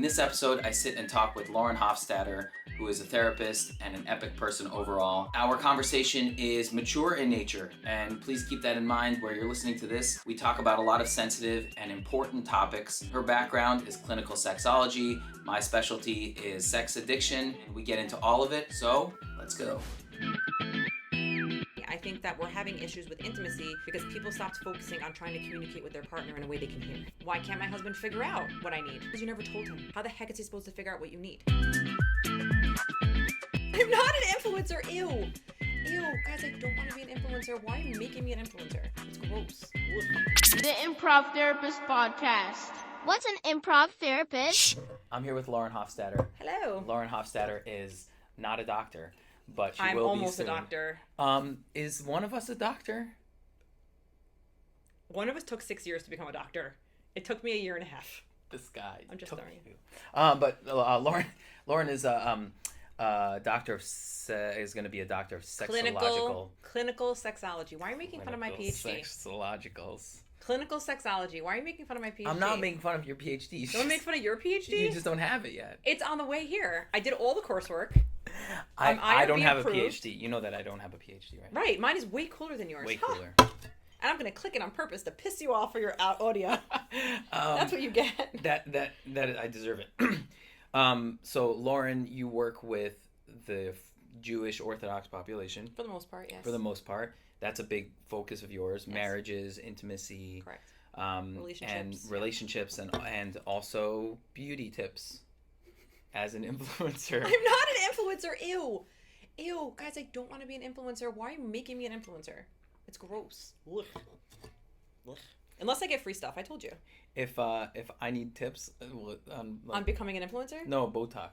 this episode, I sit and talk with Lauren Hoffstater, who is a therapist and an epic person overall. Our conversation is mature in nature, and please keep that in mind where you're listening to this. We talk about a lot of sensitive and important topics. Her background is clinical sexology. My specialty is sex addiction, and we get into all of it, so let's go. I think that we're having issues with intimacy because people stopped focusing on trying to communicate with their partner in a way they can hear. Why can't my husband figure out what I need? Because you never told him. How the heck is he supposed to figure out what you need? I'm not an influencer. Ew. Guys, I don't want to be an influencer. Why are you making me an influencer? It's gross. The Improv Therapist Podcast. What's an improv therapist? I'm here with Lauren Hoffstater. Hello. Lauren Hoffstater is not a doctor, but she will be soon. I'm almost a doctor. Is one of us a doctor? One of us took 6 years to become a doctor. It took me a year and a half. This guy. I'm just throwing you. But Lauren is a doctor of is going to be a doctor of sexological. Clinical sexology. Why are you making fun of my PhD? Sexologicals. Clinical sexology. Why are you making fun of my PhD? I'm not making fun of your PhD. Don't make fun of your PhD? You just don't have it yet. It's on the way here. I did all the coursework. I don't have approved. a PhD. You know that I don't have a PhD, right? Right. Mine is way cooler than yours. Way cooler. And I'm going to click it on purpose to piss you off for your audio. That's what you get. That I deserve it. So Lauren, you work with the Jewish Orthodox population. For the most part, yes. For the most part. That's a big focus of yours. Yes. Marriages, intimacy. Correct. Relationships and also beauty tips as an influencer. I'm not an influencer. Ew. Guys, I don't want to be an influencer. Why are you making me an influencer? It's gross. Unless I get free stuff. I told you. If I need tips on becoming an influencer? No, Botox.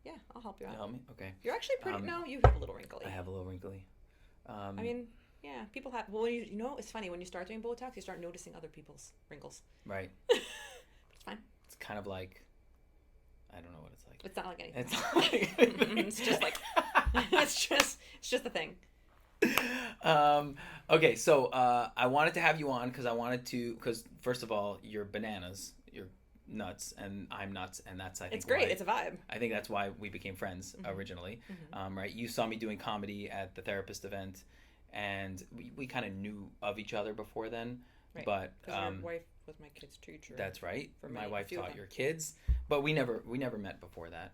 Yeah, I'll help you out. You help me? Okay. You're actually pretty... no, you have a little wrinkly. I have a little wrinkly. I mean, yeah, people have... Well, you know, it's funny. When you start doing Botox, you start noticing other people's wrinkles. Right. It's fine. It's kind of like... I don't know what it's like. It's not like anything. It's not like anything. It's just like... it's just a thing. Okay, so I wanted to have you on because first of all, you're bananas. You're nuts, and I'm nuts, and that's, I think... It's great. It's a vibe. I think that's why we became friends originally. Right? You saw me doing comedy at the therapist event, and we kind of knew of each other before then. Right. But your wife was my kid's teacher. That's right. My wife few of taught them. your kids, but we never met before that.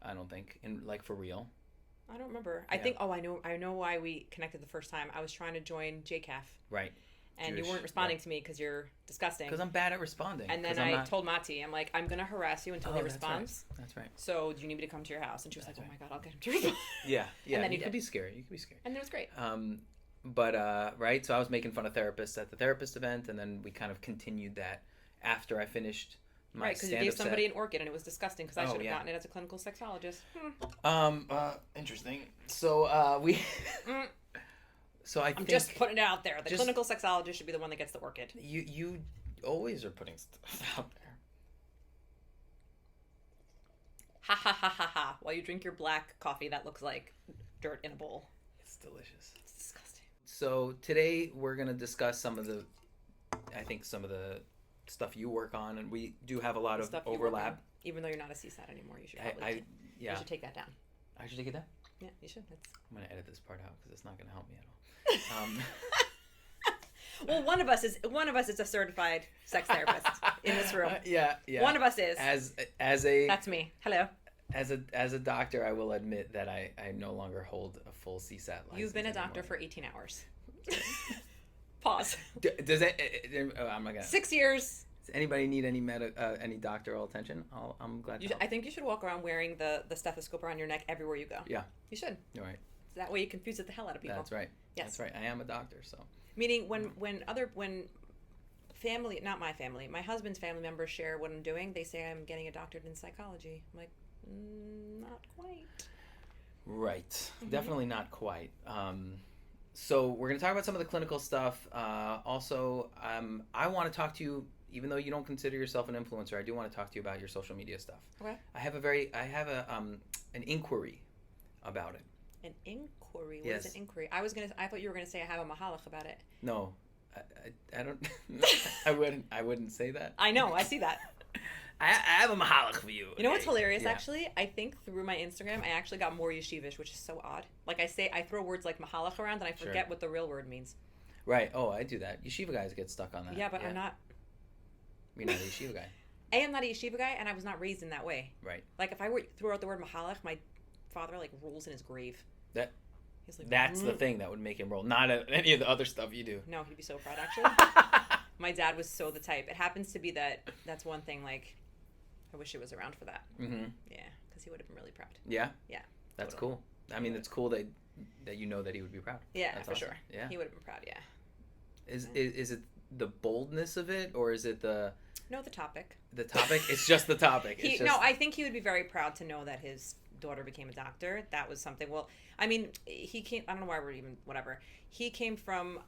I don't think, for real. I don't remember. I think. Oh, I know why we connected the first time. I was trying to join JCAF. Right. And Jewish, you weren't responding to me because you're disgusting. Because I'm bad at responding. And then I told Mati, I'm like, I'm gonna harass you until he responds. That's right. So do you need me to come to your house? And she was like, oh my god, I'll get him to respond. Yeah. And then you could be scared. And it was great. Right. So I was making fun of therapists at the therapist event, and then we kind of continued that after I finished my right, because you gave somebody an orchid, and it was disgusting because I should have gotten it as a clinical sexologist. Interesting. So So I'm just putting it out there. The clinical sexologist should be the one that gets the orchid. You always are putting stuff out there. Ha ha ha ha ha. While you drink your black coffee that looks like dirt in a bowl. It's delicious. It's disgusting. So today we're going to discuss some of the stuff you work on, and we do have a lot of overlap. Even though you're not a CSAT anymore, you should probably you should take that down. I should take it down? Yeah, you should. I'm going to edit this part out because it's not going to help me at all. Well, one of us is a certified sex therapist in this room. Yeah. One of us is. As a That's me. Hello. As a doctor, I will admit that I no longer hold a full CSAT license. You've been a doctor for 18 hours. Pause. Does it? I'm not gonna. 6 years. Does anybody need any doctoral attention? I'm glad. I think you should walk around wearing the stethoscope around your neck everywhere you go. Yeah. You should. You're right. So that way you confuse the hell out of people. That's right. Yes. That's right. I am a doctor, so. Meaning when family, not my family, my husband's family members share what I'm doing, they say I'm getting a doctorate in psychology. I'm like, not quite. Right. Definitely not quite. So we're going to talk about some of the clinical stuff. Also, I want to talk to you, even though you don't consider yourself an influencer, I do want to talk to you about your social media stuff. Okay. I have an inquiry about it. An inquiry? What Yes. is an inquiry? I thought you were going to say I have a mahalach about it. No, I don't. I wouldn't say that. I know. I see that. I have a mahalach for you. You know what's hilarious, Yeah. actually? I think through my Instagram, I actually got more yeshivish, which is so odd. Like I throw words like mahalach around, and I forget what the real word means. Right. Oh, I do that. Yeshiva guys get stuck on that. Yeah, but I'm not. You're not a yeshiva guy. I'm not a yeshiva guy, and I was not raised in that way. Right. Like, if I threw out the word mahalach, my father, like, rolls in his grave. He's like, That's the thing that would make him roll, not any of the other stuff you do. No, he'd be so proud, actually. My dad was so the type. It happens to be that's one thing, like, I wish it was around for that. Mm-hmm. Yeah, because he would have been really proud. Yeah? Yeah. That's totally. cool. I mean, it's cool that you know that he would be proud. Yeah, That's for awesome. sure. Yeah. He would have been proud, yeah. Is it the boldness of it, or is it the topic? The topic? It's just the topic. No, I think he would be very proud to know that his daughter became a doctor. That was something. Well, I mean, he came. I don't know why we're even whatever. He came from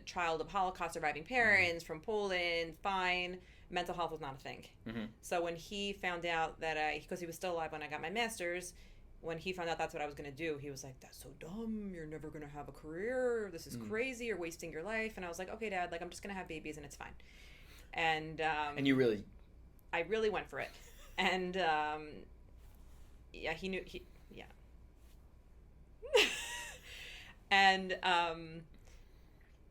child of Holocaust surviving parents from Poland. Fine, mental health was not a thing. Mm-hmm. So when he found out that because he was still alive when I got my master's. When he found out that's what I was going to do, he was like, that's so dumb. You're never going to have a career. This is crazy. You're wasting your life. And I was like, okay, Dad, like, I'm just going to have babies and it's fine. And you really... I really went for it. And, yeah, he knew... Yeah. And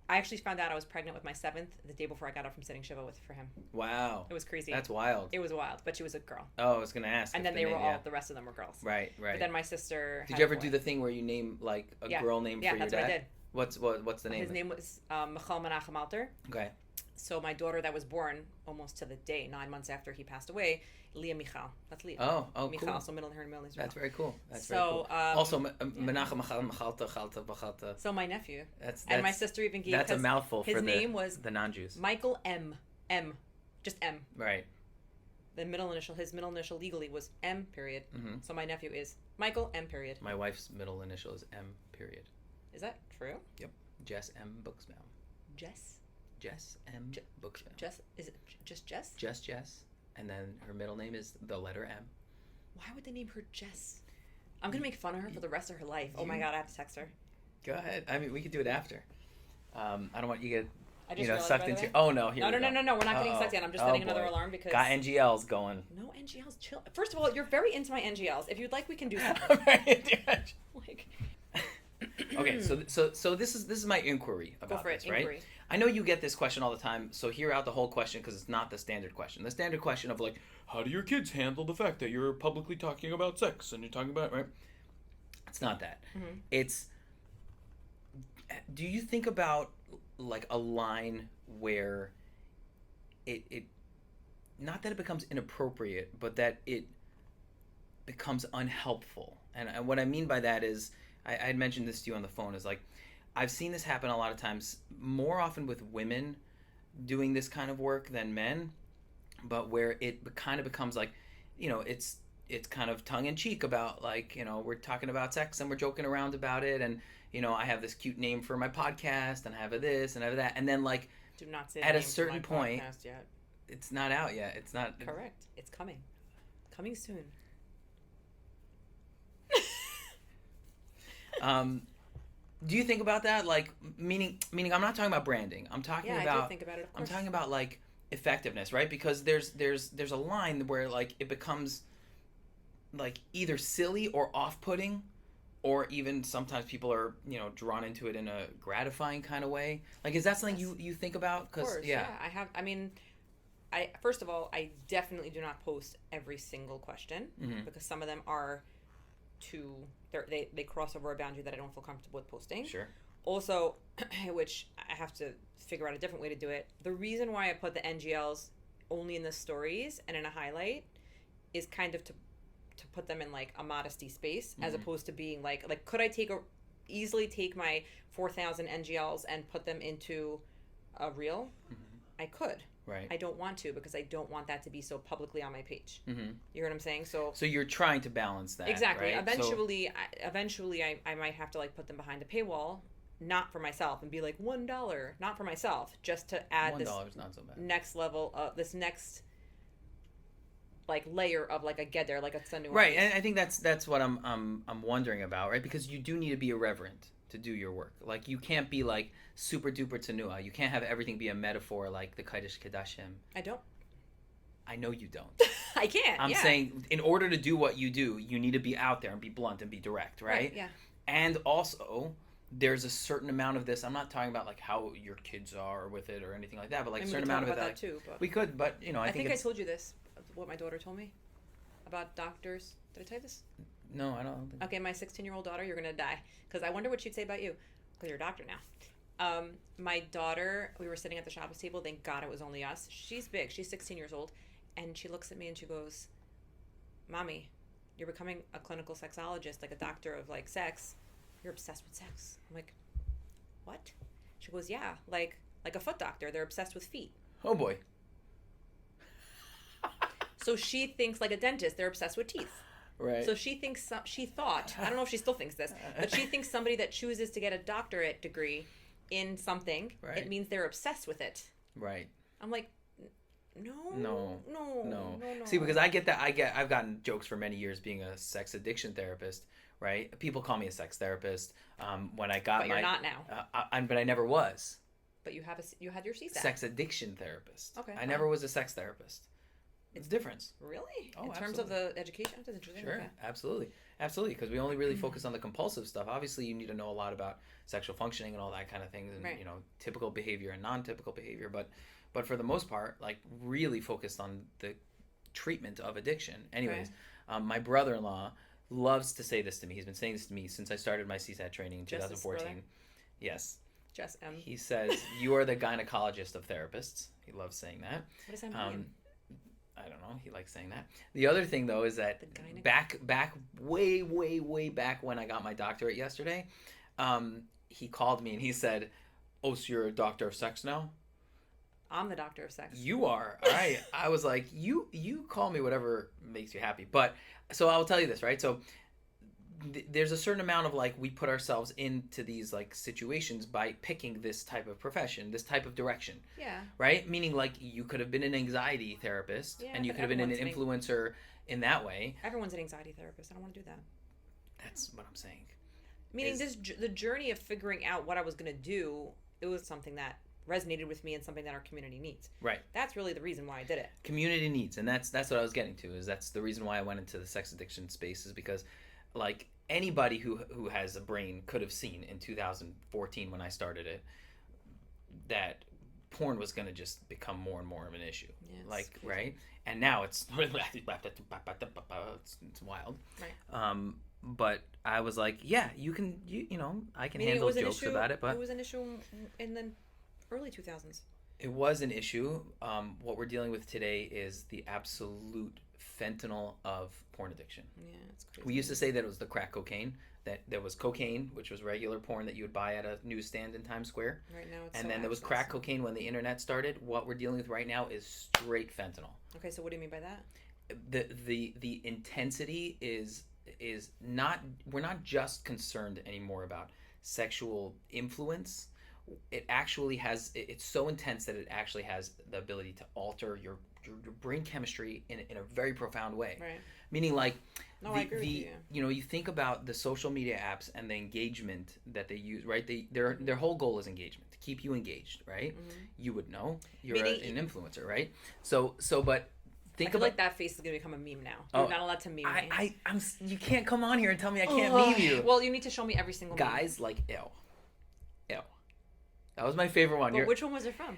I actually found out I was pregnant with my 7th the day before I got up from sitting Shiva for him. Wow. It was crazy. That's wild. It was wild, but she was a girl. Oh, I was going to ask. And then they were all, the rest of them were girls. Right. But then my sister Did you ever do the thing where you name, like, a girl name for your dad? Yeah, that's what I did. What's the name? His name was Michal Menachem Alter. Okay. So my daughter that was born almost to the day, 9 months after he passed away, Leah Michal. That's Leah. Oh, Michal, cool. So middle name is That's very cool. That's very cool. Also, Menachem Chalta. So my nephew. That's and my sister even gave. That's a mouthful for his name was the non-Jews. Michael M. Just M. Right. His middle initial legally was M. Period. Mm-hmm. So my nephew is Michael M. Period. My wife's middle initial is M. Period. Is that true? Yep. Jess M. Buxbaum. Jess M. Buxbaum. Is it just Jess? Just Jess. And then her middle name is the letter M. Why would they name her Jess? I'm going to make fun of her for the rest of her life. Oh my God, I have to text her. Go ahead. I mean, we could do it after. I don't want you to get, realized, sucked into... Oh, no. No. We're not getting sucked in. I'm just setting another alarm because... Got NGLs going. No NGLs. Chill. First of all, you're very into my NGLs. If you'd like, we can do something. I'm very into it. Like... Okay, so this is my inquiry about this, right? Inquiry. I know you get this question all the time, so hear out the whole question because it's not the standard question. The standard question of like, how do your kids handle the fact that you're publicly talking about sex and you're talking about, right? It's not that. Mm-hmm. It's, do you think about like a line where it not that it becomes inappropriate, but that it becomes unhelpful? And what I mean by that is, I had mentioned this to you on the phone, is like, I've seen this happen a lot of times, more often with women doing this kind of work than men, but where it kind of becomes like, it's kind of tongue-in-cheek about like, we're talking about sex and we're joking around about it, and I have this cute name for my podcast and I have this and I have that, and then like, do not say at a certain point, yet. It's not out yet. It's not correct. It's coming soon. Do you think about that? Like, meaning I'm not talking about branding. I'm talking about... I do think about it, of course. I'm talking about, like, effectiveness, right? Because there's a line where, like, it becomes, like, either silly or off-putting, or even sometimes people are, drawn into it in a gratifying kind of way. Like, is that something you think about? 'Cause, of course, yeah. First of all, I definitely do not post every single question, because some of them are they cross over a boundary that I don't feel comfortable with posting. Sure. Also, which I have to figure out a different way to do it. The reason why I put the NGLs only in the stories and in a highlight is kind of to put them in like a modesty space, as opposed to being like could I easily take my 4,000 NGLs and put them into a reel? I could. Right. I don't want to, because I don't want that to be so publicly on my page. You hear what I'm saying? So you're trying to balance that. Exactly. Right? Eventually, I might have to like put them behind a paywall, not for myself, and be like $1, not for myself, just to add this $1 is not so bad. Next level of this next like layer of like a gedder, like a nuance. Right, and I think that's what I'm wondering about, right? Because you do need to be irreverent. to do your work. Like, you can't be like super duper tenua. You can't have everything be a metaphor like the Kaddish Kadashim. I don't. I know you don't. I can't. I'm saying in order to do what you do, you need to be out there and be blunt and be direct, right? Yeah. And also, there's a certain amount of this. I'm not talking about like how your kids are with it or anything like that, but like a certain amount of it that too. But we could, but you know, I think I told you this. What my daughter told me about doctors. Did I tell you this? No, I don't think. Okay, my 16-year-old daughter, you're gonna die because I wonder what she'd say about you because you're a doctor now. My daughter, we were sitting at the Shabbos table. Thank God it was only us. She's big. She's 16 years old. And she looks at me and she goes, Mommy, you're becoming a clinical sexologist, like a doctor of like sex. You're obsessed with sex. I'm like, what? She goes, yeah, like a foot doctor. They're obsessed with feet. Oh boy. So she thinks like a dentist. They're obsessed with teeth. Right. So she thinks, she thought, I don't know if she still thinks this, but she thinks somebody that chooses to get a doctorate degree in something, right, it means they're obsessed with it. Right. I'm like, No. See, because I get that. I've gotten jokes for many years being a sex addiction therapist, right? People call me a sex therapist. When I got but you're not now. But I never was. But you had your CSAT. Sex addiction therapist. Okay. I never was a sex therapist. It's different. Really? Oh, in terms of the education? That's interesting. Sure, okay. absolutely. Because we only really focus on the compulsive stuff. Obviously, you need to know a lot about sexual functioning and all that kind of things, and right, typical behavior and non-typical behavior. But for the most part, like really focused on the treatment of addiction. Anyways, right, my brother-in-law loves to say this to me. He's been saying this to me since I started my CSAT training in 2014. Yes. Jess M. He says, "You are the gynecologist of therapists." He loves saying that. What does that mean? I don't know. He likes saying that. The other thing, though, is that back way back when I got my doctorate yesterday, he called me and he said, "Oh, so you're a doctor of sex now?" I'm the doctor of sex. You are. All right. I was like, you call me whatever makes you happy. But so I'll tell you this, right? So there's a certain amount of like we put ourselves into these like situations by picking this type of profession, this type of direction. Yeah. Right? Meaning like you could have been an anxiety therapist and you could have been an influencer in that way. Everyone's an anxiety therapist. I don't want to do that. That's what I'm saying. Meaning the journey of figuring out what I was going to do, it was something that resonated with me and something that our community needs. Right. That's really the reason why I did it. Community needs. And that's what I was getting to, is that's the reason why I went into the sex addiction space, is because like anybody who has a brain could have seen in 2014 when I started it that porn was going to just become more and more of an issue. Yeah, like crazy. Right? And now it's wild. Right. But I was like, yeah, I can handle jokes about it, but it was an issue in the early 2000s. It was an issue. What we're dealing with today is the absolute fentanyl of porn addiction. Yeah, it's crazy. We used to say that it was the crack cocaine, that there was cocaine, which was regular porn that you would buy at a newsstand in Times Square. Right now it's and then there was crack cocaine when the internet started. What we're dealing with right now is straight fentanyl. Okay, so what do you mean by that? The intensity is not, we're not just concerned anymore about sexual influence. It actually has, it's so intense that it actually has the ability to alter your brain chemistry in a very profound way. Right. Meaning like, I agree with you. You think about the social media apps and the engagement that they use, right? Their whole goal is engagement, to keep you engaged, right? Mm-hmm. You would know. You're an influencer, right? But think about, like that face is going to become a meme now. You're not allowed to meme me. You can't come on here and tell me I can't meme you. Well, you need to show me every single meme. Guys, like, ew. That was my favorite one. But which one was it from?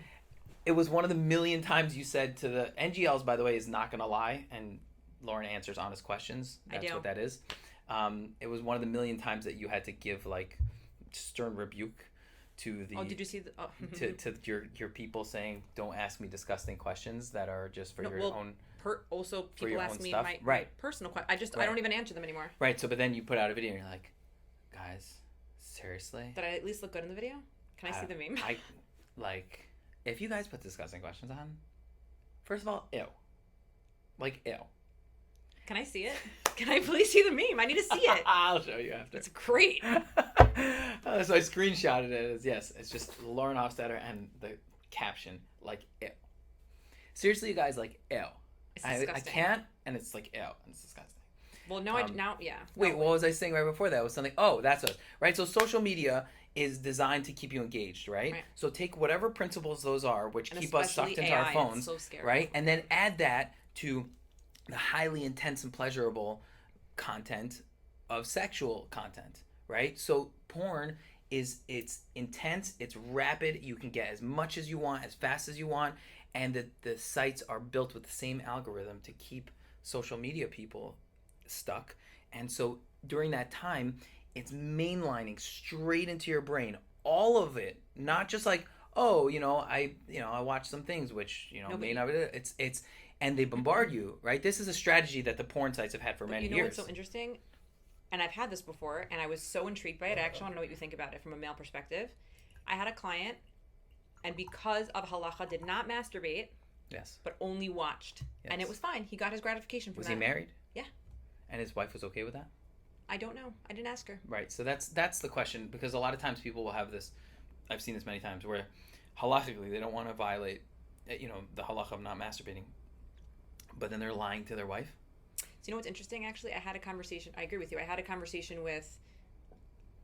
It was one of the million times you said to the NGLs, by the way, is not going to lie, and Lauren answers honest questions. That's what that is. It was one of the million times that you had to give like stern rebuke to the. Oh, did you see the? Oh. to your people saying, "Don't ask me disgusting questions that are just for your own." Also, people ask me stuff. my personal questions. I don't even answer them anymore. Right. So, but then you put out a video and you're like, guys, seriously? Did I at least look good in the video? Can I see the meme? If you guys put disgusting questions on, first of all, ew. Like, ew. Can I see it? Can I please see the meme? I need to see it. I'll show you after. It's great. So I screenshotted it it's just Lauren Hoffstater and the caption, like, ew. Seriously, you guys, like, ew. It's disgusting. I can't, and it's like, ew, and it's disgusting. Well, no, yeah. Wait, No, what was I saying right before that? It was something. Oh, that's us, right? So social media is designed to keep you engaged, right? Right. So take whatever principles those are, which And keep us especially sucked into AI, our phones, it's so scary. right? And then add that to the highly intense and pleasurable content of sexual content, right? So porn it's intense, it's rapid, you can get as much as you want, as fast as you want, and the sites are built with the same algorithm to keep social media people stuck. And so during that time, it's mainlining straight into your brain all of it, not just like, oh, I watch some things which may not be, it's and they bombard you, right? This is a strategy that the porn sites have had for many years. What's so interesting? And I've had this before, and I was so intrigued by it. I actually want to know what you think about it from a male perspective. I had a client, and because of halacha, did not masturbate. Yes. But only watched. Yes. And it was fine. He got his gratification from that. Was he married? Yeah. And his wife was okay with that? I don't know. I didn't ask her. Right. So that's the question, because a lot of times people will have this, I've seen this many times, where halachically they don't want to violate, the halacha of not masturbating, but then they're lying to their wife. So you know what's interesting, actually? I had a conversation, I agree with you, I had a conversation with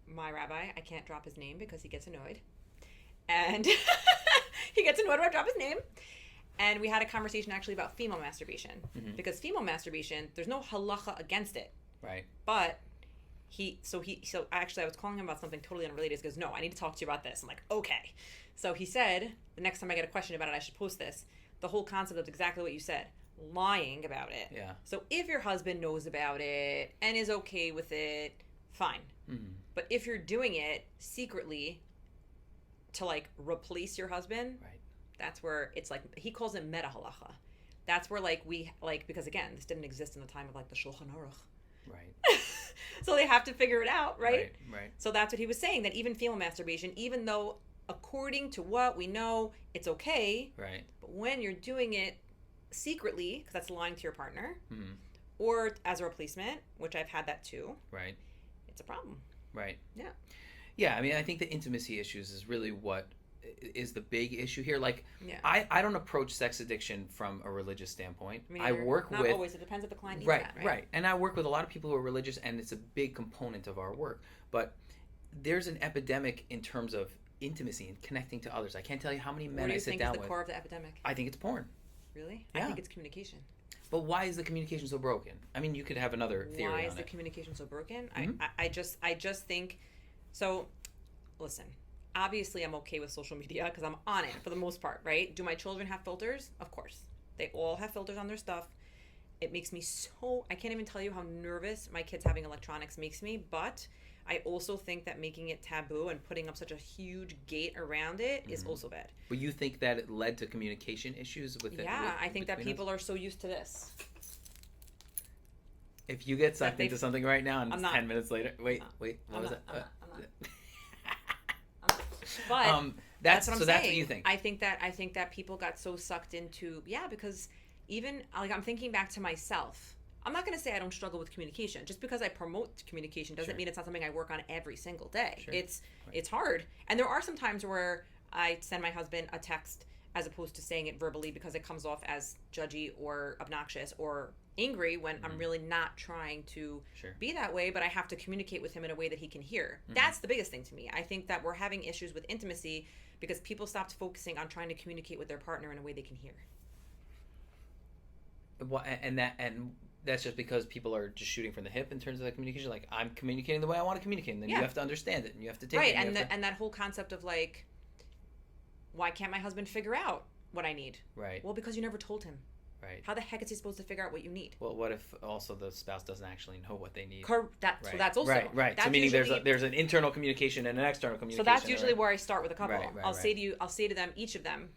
my rabbi. I can't drop his name because he gets annoyed. And he gets annoyed when I drop his name. And we had a conversation actually about female masturbation. Mm-hmm. Because female masturbation, there's no halacha against it. Right. But so actually I was calling him about something totally unrelated. He goes, no, I need to talk to you about this. I'm like, okay. So he said, the next time I get a question about it, I should post this. The whole concept of exactly what you said. Lying about it. Yeah. So if your husband knows about it and is okay with it, fine. Mm-hmm. But if you're doing it secretly to like replace your husband, right, that's where it's like, he calls it meta halacha. That's where because again, this didn't exist in the time of like the Shulchan Aruch. Right. So they have to figure it out, right? Right. So that's what he was saying, that even female masturbation, even though according to what we know, it's okay. Right. But when you're doing it secretly, because that's lying to your partner, mm-hmm. or as a replacement, which I've had that too. Right. It's a problem. Right. Yeah. Yeah, I mean, I think the intimacy issues is really what is the big issue here. Like, yeah. I don't approach sex addiction from a religious standpoint. I work not with... Not always. It depends if the client needs right, that, right? Right. And I work with a lot of people who are religious, and it's a big component of our work. But there's an epidemic in terms of intimacy and connecting to others. I can't tell you how many men I sit down with. What do you think is the core of the epidemic? I think it's porn. Really? Yeah. I think it's communication. But why is the communication so broken? I mean, you could have another theory on it. Why is the communication so broken? Mm-hmm. I just think... So, listen. Obviously, I'm okay with social media because I'm on it for the most part, right? Do my children have filters? Of course. They all have filters on their stuff. It makes me so... I can't even tell you how nervous my kids having electronics makes me, but I also think that making it taboo and putting up such a huge gate around it is also bad. But you think that it led to communication issues with it? Yeah, I think that people are so used to this. If you get sucked into something right now and it's 10 minutes later... Wait, what was that? I'm not. But that's what I'm saying. That's what you think. I think that people got so sucked into, because even like I'm thinking back to myself. I'm not going to say I don't struggle with communication. Just because I promote communication doesn't mean it's not something I work on every single day. Sure. It's hard. And there are some times where I send my husband a text as opposed to saying it verbally because it comes off as judgy or obnoxious or angry when I'm really not trying to be that way, but I have to communicate with him in a way that he can hear. That's the biggest thing to me. I think that we're having issues with intimacy because people stopped focusing on trying to communicate with their partner in a way they can hear. And that's just because people are just shooting from the hip in terms of the communication. Like, I'm communicating the way I want to communicate, and then you have to understand it, and you have to take it. Right, and that whole concept of like, why can't my husband figure out what I need? Right. Well, because you never told him. Right. How the heck is he supposed to figure out what you need? Well, what if also the spouse doesn't actually know what they need? So that's also right. So meaning there's an internal communication and an external communication. So that's usually where I start with a couple. Right, I'll say to them, each of them,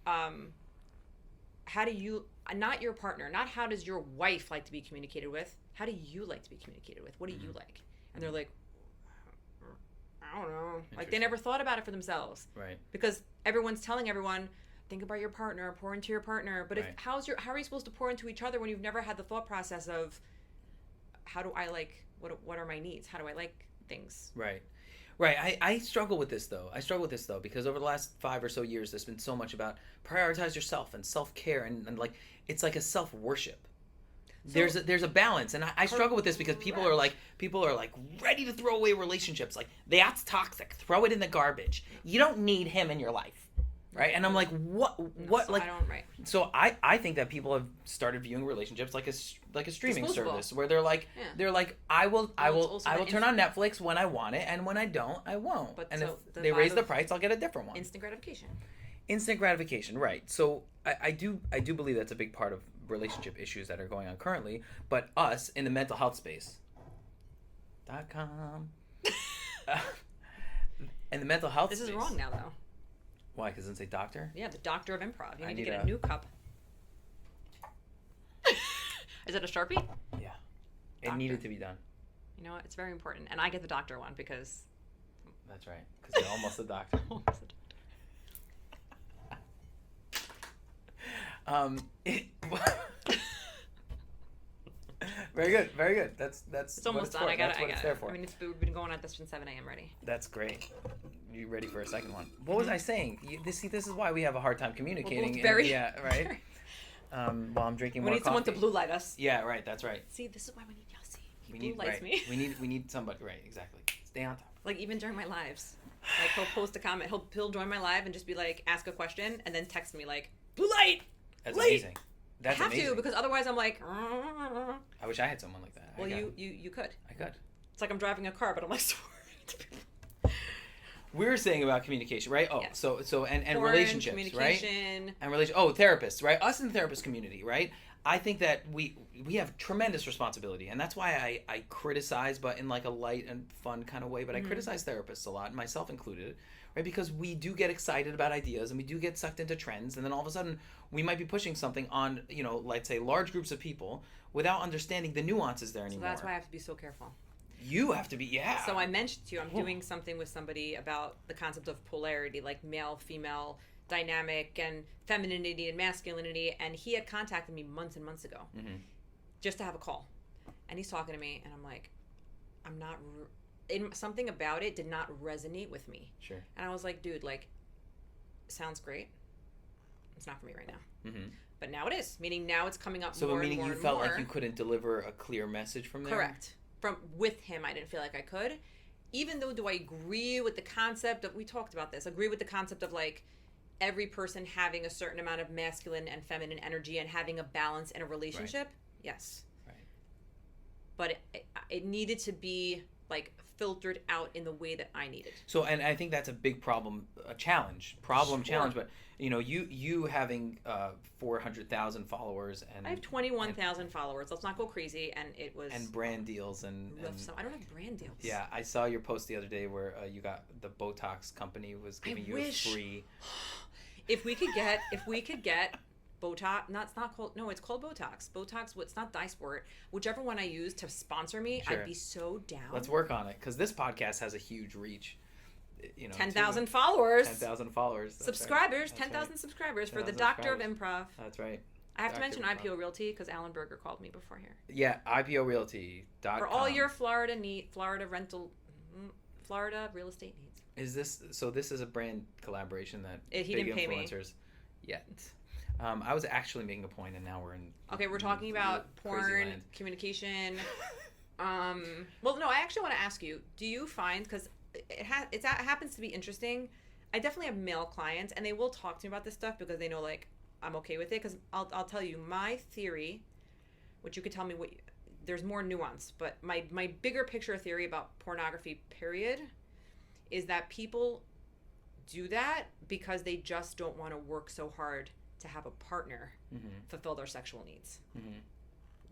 how do you, not your partner, not how does your wife like to be communicated with? How do you like to be communicated with? What do you like? And they're like, I don't know. Like, they never thought about it for themselves. Right. Because everyone's telling everyone, think about your partner, pour into your partner. But how are you supposed to pour into each other when you've never had the thought process of how do I like, what are my needs? How do I like things? Right. I struggle with this though. Because over the last 5 or so years, there's been so much about prioritize yourself and self-care and like, it's like a self-worship. there's a balance, and I struggle with this because people are like ready to throw away relationships, like that's toxic, throw it in the garbage. You don't need him in your life, right? And I'm like, what? So like, I don't, right. So I think that people have started viewing relationships like a streaming Disposable. service where they're like I will turn on Netflix when I want it, and when I don't, I won't. But and so if the they raise vibe the of price, I'll get a different one. Instant gratification. Instant gratification, right? So I do believe that's a big part of relationship issues that are going on currently. But us in the mental health space, .com, in the mental health This space. is wrong now, though. Why? Because it doesn't say doctor. Yeah, the doctor of improv. You need to need get a- a new cup. Is it a Sharpie? Yeah, it Doctor. needed to be done. You know what? It's very important. And I get the doctor one because... That's right. Because you're almost a doctor. Very good, very good. That's It's almost done. for. I got That's it. what it's there for. I mean, we've been going at this since 7 a.m. already. That's great. You ready for a second one? What was I saying? This is why we have a hard time communicating. both very- yeah, right. While I'm drinking We more need someone to coffee. blue light us. Yeah, right. That's right. See, this is why we need Yossi. He We blue need lights me. We need somebody. Right. Exactly. Stay on top. Like, even during my lives. Like, he'll post a comment. He'll join my live and just be like, ask a question, and then text me like, blue light! That's Light! amazing. That's I have amazing. to, because otherwise I'm like, I wish I had someone like that. well, you could. I could. It's like I'm driving a car, but I'm like, sorry. We were saying about communication, right? Oh, Yes. so and Porn, relationships, right? communication. And therapists, right? Us in the therapist community, right? I think that we have tremendous responsibility, and that's why I criticize, but in like a light and fun kind of way. But I criticize therapists a lot, myself included, right? Because we do get excited about ideas, and we do get sucked into trends, and then all of a sudden we might be pushing something on, let's say large groups of people without understanding the nuances there So anymore. that's why I have to be so careful. You have to be, yeah. So I mentioned to you, I'm doing something with somebody about the concept of polarity, like male, female, dynamic, and femininity and masculinity. And he had contacted me months and months ago just to have a call. And he's talking to me, and I'm like, something about it did not resonate with me. Sure. And I was like, dude, like, sounds great. It's not for me right now. Mm-hmm. But now it is. Meaning now it's coming up So more and meaning more you and felt more. like you couldn't deliver a clear message from there? Correct. With him, I didn't feel like I could. Even though, do I agree with the concept of, we talked about this, agree with the concept of like every person having a certain amount of masculine and feminine energy and having a balance in a relationship? Right. Yes. Right. But it needed to be like filtered out in the way that I needed. So, and I think that's a big problem, challenge, but you having 400,000 followers and I have 21,000 followers. Let's not go crazy. And it was and brand deals and I don't have brand deals. yeah, I saw your post the other day where you got the Botox company was giving you a free. If we could get Botox, it's called Botox. Botox, it's not Dysport. Whichever one I use to sponsor me, Sure. I'd be so down. Let's work on it because this podcast has a huge reach. 10,000 followers. 10,000 followers. That's Subscribers, right. 10,000 subscribers for the 10,000 Doctor of subscribers. Improv. That's right. I have to mention Dr. IPO Realty because Alan Berger called me before here. Yeah, IPORealty.com. For all your Florida real estate needs. Is this so? This is a brand collaboration that He big didn't pay me. influencers yet. I was actually making a point, and now we're in. Okay, we're talking about crazy porn, land. communication. Well, no, I actually want to ask you: do you find, because it happens to be interesting? I definitely have male clients, and they will talk to me about this stuff because they know like I'm okay with it. Because I'll tell you my theory, which you could tell me what. There's more nuance, but my bigger picture theory about pornography, period, is that people do that because they just don't want to work so hard to have a partner fulfill their sexual needs.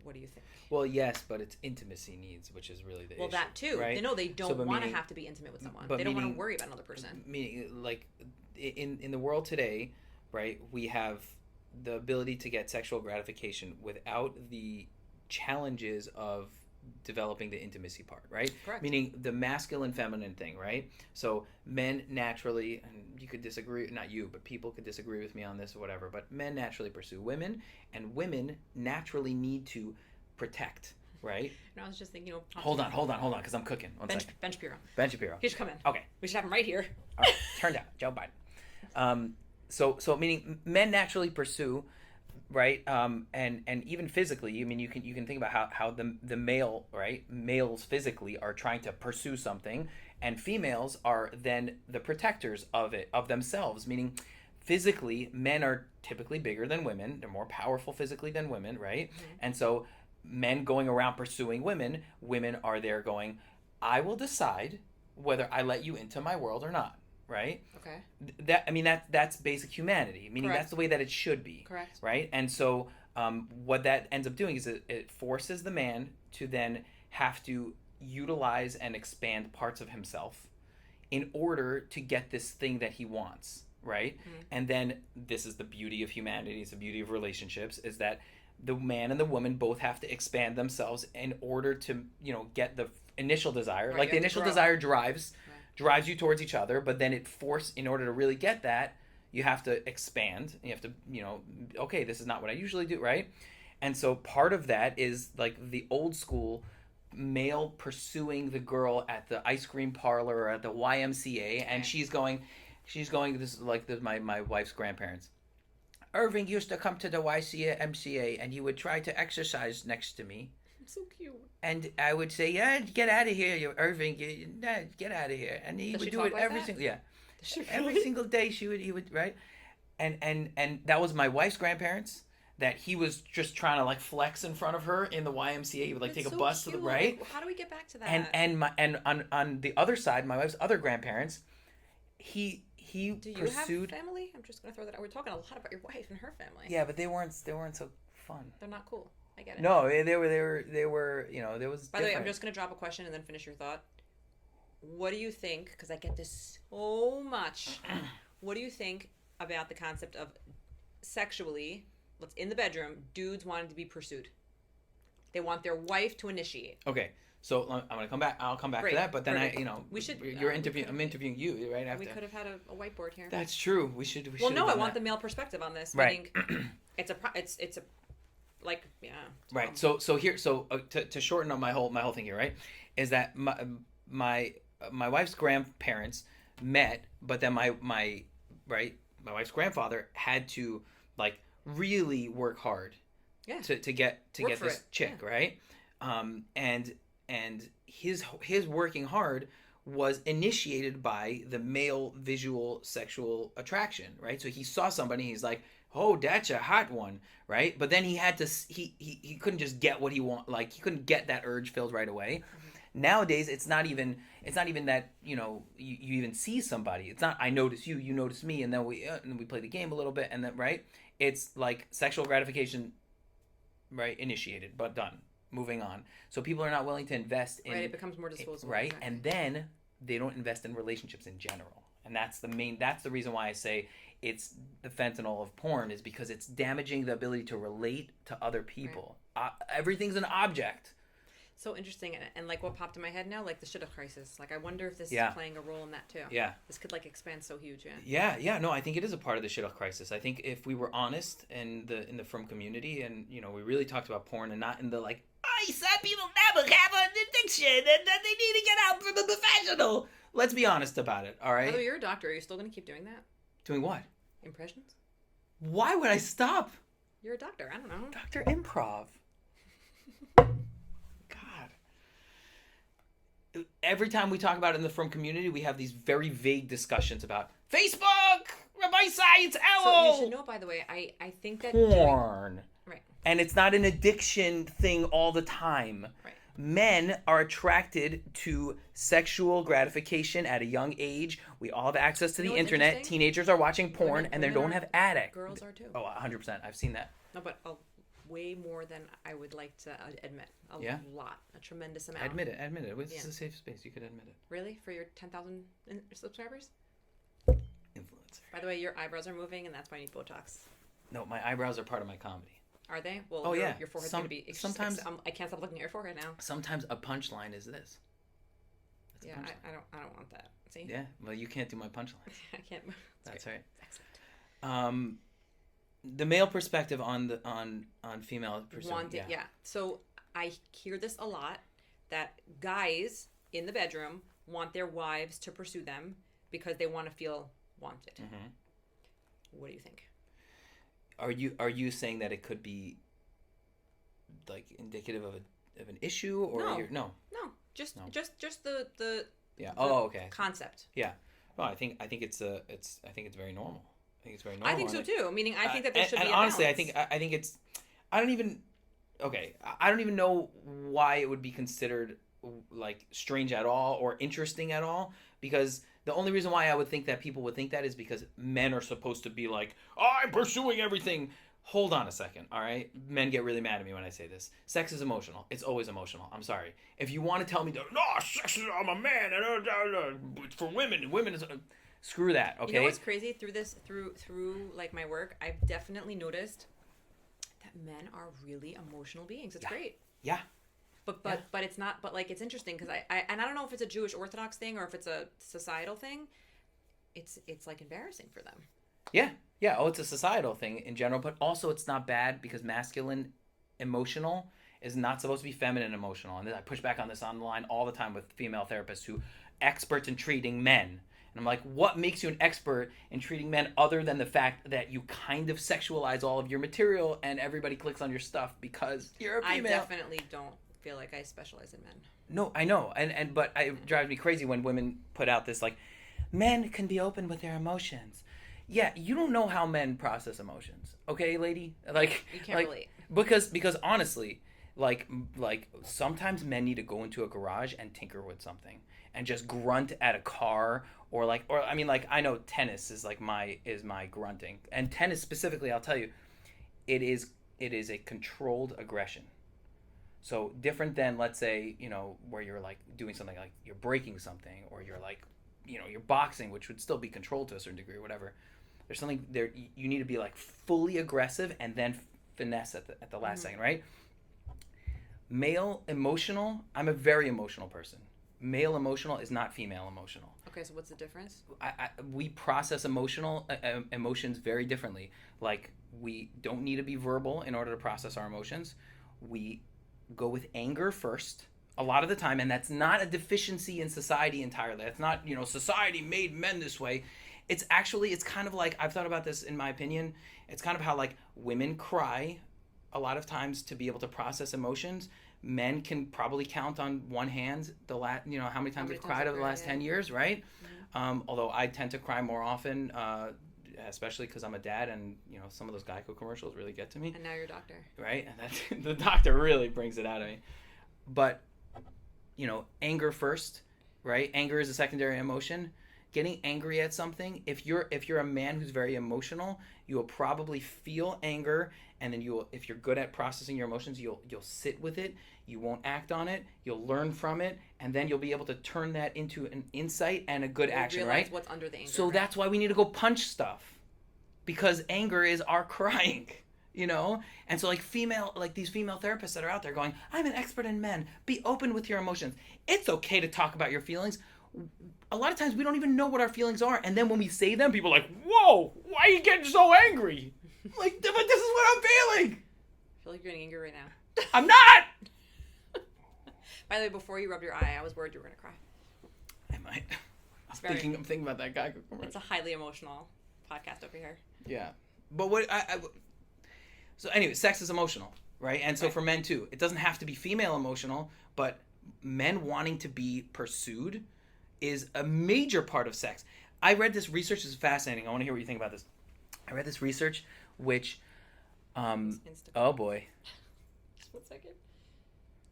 What do you think? Well, yes, but it's intimacy needs, which is really the issue. Well, that too. Right? They know they don't but want to meaning- have to be intimate with someone. but They don't want to meaning- worry about another person. Meaning, like, in the world today, right, we have the ability to get sexual gratification without the challenges of developing the intimacy part, right? Correct. Meaning the masculine feminine thing, right? So men naturally, and you could disagree, not you, but people could disagree with me on this or whatever, but men naturally pursue women, and women naturally need to protect, right? And I was just thinking, Hold on, because I'm cooking. One second. Ben Shapiro. Ben Shapiro. He should come in. Okay. We should have him right here. All right, turned out Joe Biden. So meaning men naturally pursue right? And even physically, I mean, you can think about how the male, right? Males physically are trying to pursue something, and females are then the protectors of themselves. Meaning, physically, men are typically bigger than women. They're more powerful physically than women, right? Mm-hmm. And so, men going around pursuing women, women are there going, I will decide whether I let you into my world or not. Right? Okay. That's basic humanity. Meaning Correct. that's the way that it should be. Correct. Right? And so what that ends up doing is it forces the man to then have to utilize and expand parts of himself in order to get this thing that he wants. Right? Mm-hmm. And then this is the beauty of humanity. It's the beauty of relationships. Is that the man and the woman both have to expand themselves in order to get the initial desire. Right, like the initial desire drives you towards each other, but then in order to really get that, you have to expand. You have to, okay, this is not what I usually do, right? And so part of that is like the old school male pursuing the girl at the ice cream parlor or at the YMCA, and she's going, this is like my wife's grandparents. Irving used to come to the YMCA and he would try to exercise next to me. So cute. And I would say, yeah, get out of here, you Irving. Get out of here. And he would do it every single every single day. He would right. And that was my wife's grandparents. That he was just trying to like flex in front of her in the YMCA. He would like take a bus to the right. Like, how do we get back to that? And on the other side, my wife's other grandparents, he Do you pursued. have family? I'm just gonna throw that out. We're talking a lot about your wife and her family. Yeah, but they weren't so fun. They're not cool. I get it. No, they were there was. By the way, I'm just gonna drop a question and then finish your thought. What do you think? Because I get this so much. What do you think about the concept of sexually, let's in the bedroom, dudes wanting to be pursued? They want their wife to initiate. Okay, so I'm gonna come back. I'll come back Great. to that. But then Perfect. We should. You're interviewing. I'm interviewing you right after. We could have had a whiteboard here. That's true. We should. Well, no, I want the male perspective on this. Right. It's a like yeah. Right. So to shorten up my whole thing here, right, is that my wife's grandparents met, but then my wife's grandfather had to like really work hard. Yeah. To get this chick, right? And his working hard was initiated by the male visual sexual attraction, right? So he saw somebody, he's like, oh, that's a hot one, right? But then he had to, he couldn't just get what he want, like he couldn't get that urge filled right away. Mm-hmm. Nowadays, it's not even that, you even see somebody. It's not, I notice you, you notice me, and then we play the game a little bit, and then, right? It's like sexual gratification, right? Initiated, but done. Moving on. So people are not willing to invest in... Right, it becomes more disposable. Right? Exactly. And then they don't invest in relationships in general. And that's the reason why I say it's the fentanyl of porn, is because it's damaging the ability to relate to other people. Right. Everything's an object. So interesting, and like what popped in my head now, like the Juda crisis. Like I wonder if this is playing a role in that too. Yeah. This could like expand so huge. Yeah. No, I think it is a part of the Juda crisis. I think if we were honest in the frum community, and we really talked about porn and not in the like, some people never have an addiction and that they need to get out from the professional. Let's be honest about it. All right. Although you're a doctor, are you still going to keep doing that? Doing what? Impressions. Why would I stop? You're a doctor. I don't know. Dr. Improv. Every time we talk about it in the frum community, we have these very vague discussions about Facebook, Rabbi Science, Owl. So you should know, by the way, I think that porn. Right. And it's not an addiction thing all the time. Right. Men are attracted to sexual gratification at a young age. We all have access to the internet. Teenagers are watching porn, and they don't have addicts. Girls are too. Oh, 100%. I've seen that. No, but way more than I would like to admit. A lot. A tremendous amount. Admit it. This is a safe space. You could admit it. Really? For your 10,000 subscribers? Influencer. By the way, your eyebrows are moving, and that's why I need Botox. No, my eyebrows are part of my comedy. Are they? Well, your forehead's going to be... Sometimes... I can't stop looking at your forehead now. Sometimes a punchline is this. Yeah, I don't want that. See? Yeah, well, you can't do my punchline. I can't. That's right. Excellent. The male perspective on female pursuit. Yeah. So I hear this a lot, that guys in the bedroom want their wives to pursue them because they want to feel wanted. Mm-hmm. What do you think? Are you saying that it could be like indicative of an issue, or No, just the yeah. the Okay. concept. Yeah. No, I think it's very normal. I think it's very normal. I think so too. Meaning, I think that there should be. And a honestly, balance. I think it's. I don't even. Okay, I don't even know why it would be considered like strange at all or interesting at all, because the only reason why I would think that people would think that is because men are supposed to be like, oh, I'm pursuing everything. Hold on a second, all right? Men get really mad at me when I say this. Sex is emotional. It's always emotional. I'm sorry. If you want to tell me, no, sex is, I'm a man, and for women is... Screw that, okay? You know what's crazy? Through like my work, I've definitely noticed that men are really emotional beings. It's great. Yeah. But it's not. But like, it's interesting because I don't know if it's a Jewish Orthodox thing or if it's a societal thing. It's like embarrassing for them. Yeah. Yeah. Oh, it's a societal thing in general, but also it's not bad because masculine emotional is not supposed to be feminine emotional. And I push back on this online all the time with female therapists who experts in treating men. And I'm like, what makes you an expert in treating men other than the fact that you kind of sexualize all of your material and everybody clicks on your stuff because you're a female? I definitely don't feel like I specialize in men. No, I know. But it drives me crazy when women put out this like, men can be open with their emotions. Yeah, you don't know how men process emotions. Okay, lady? Like you can't relate. Because honestly, like sometimes men need to go into a garage and tinker with something and just grunt at a car or I mean I know tennis is like my grunting. And tennis specifically, I'll tell you, it is a controlled aggression. So different than, let's say, where you're like doing something like you're breaking something or you're like, you're boxing, which would still be controlled to a certain degree or whatever. There's something there, you need to be like fully aggressive and then finesse at the last second, right? Male emotional, I'm a very emotional person. Male emotional is not female emotional. Okay, so what's the difference? We process emotions very differently. Like, we don't need to be verbal in order to process our emotions. We go with anger first a lot of the time, and that's not a deficiency in society entirely. That's not, society made men this way. It's kind of like, I've thought about this in my opinion, it's kind of how like women cry a lot of times to be able to process emotions. Men can probably count on one hand how many times they've cried over the last 10 years, right? Mm-hmm. Although I tend to cry more often, especially because I'm a dad, and some of those Geico commercials really get to me. And now you're a doctor, right? And the doctor really brings it out of me. But anger first, right? Anger is a secondary emotion. Getting angry at something, if you're a man who's very emotional, you will probably feel anger, and then if you're good at processing your emotions, you'll sit with it. You won't act on it. You'll learn from it, and then you'll be able to turn that into an insight and a good action, realize right? What's under the anger? So that's why we need to go punch stuff, because anger is our crying, And so these female therapists that are out there going, I'm an expert in men. Be open with your emotions. It's okay to talk about your feelings. A lot of times we don't even know what our feelings are, and then when we say them, people are like, whoa, why are you getting so angry? Like, but this is what I'm feeling. I feel like you're getting angry right now. I'm not. By the way, before you rubbed your eye, I was worried you were going to cry. I might. I'm thinking about that guy. It's a highly emotional podcast over here. Yeah. But so anyway, sex is emotional, right? And so right. For men too, it doesn't have to be female emotional, but men wanting to be pursued is a major part of sex. I read this research. This is fascinating. I want to hear what you think about this. I read this research which oh boy. Just 1 second.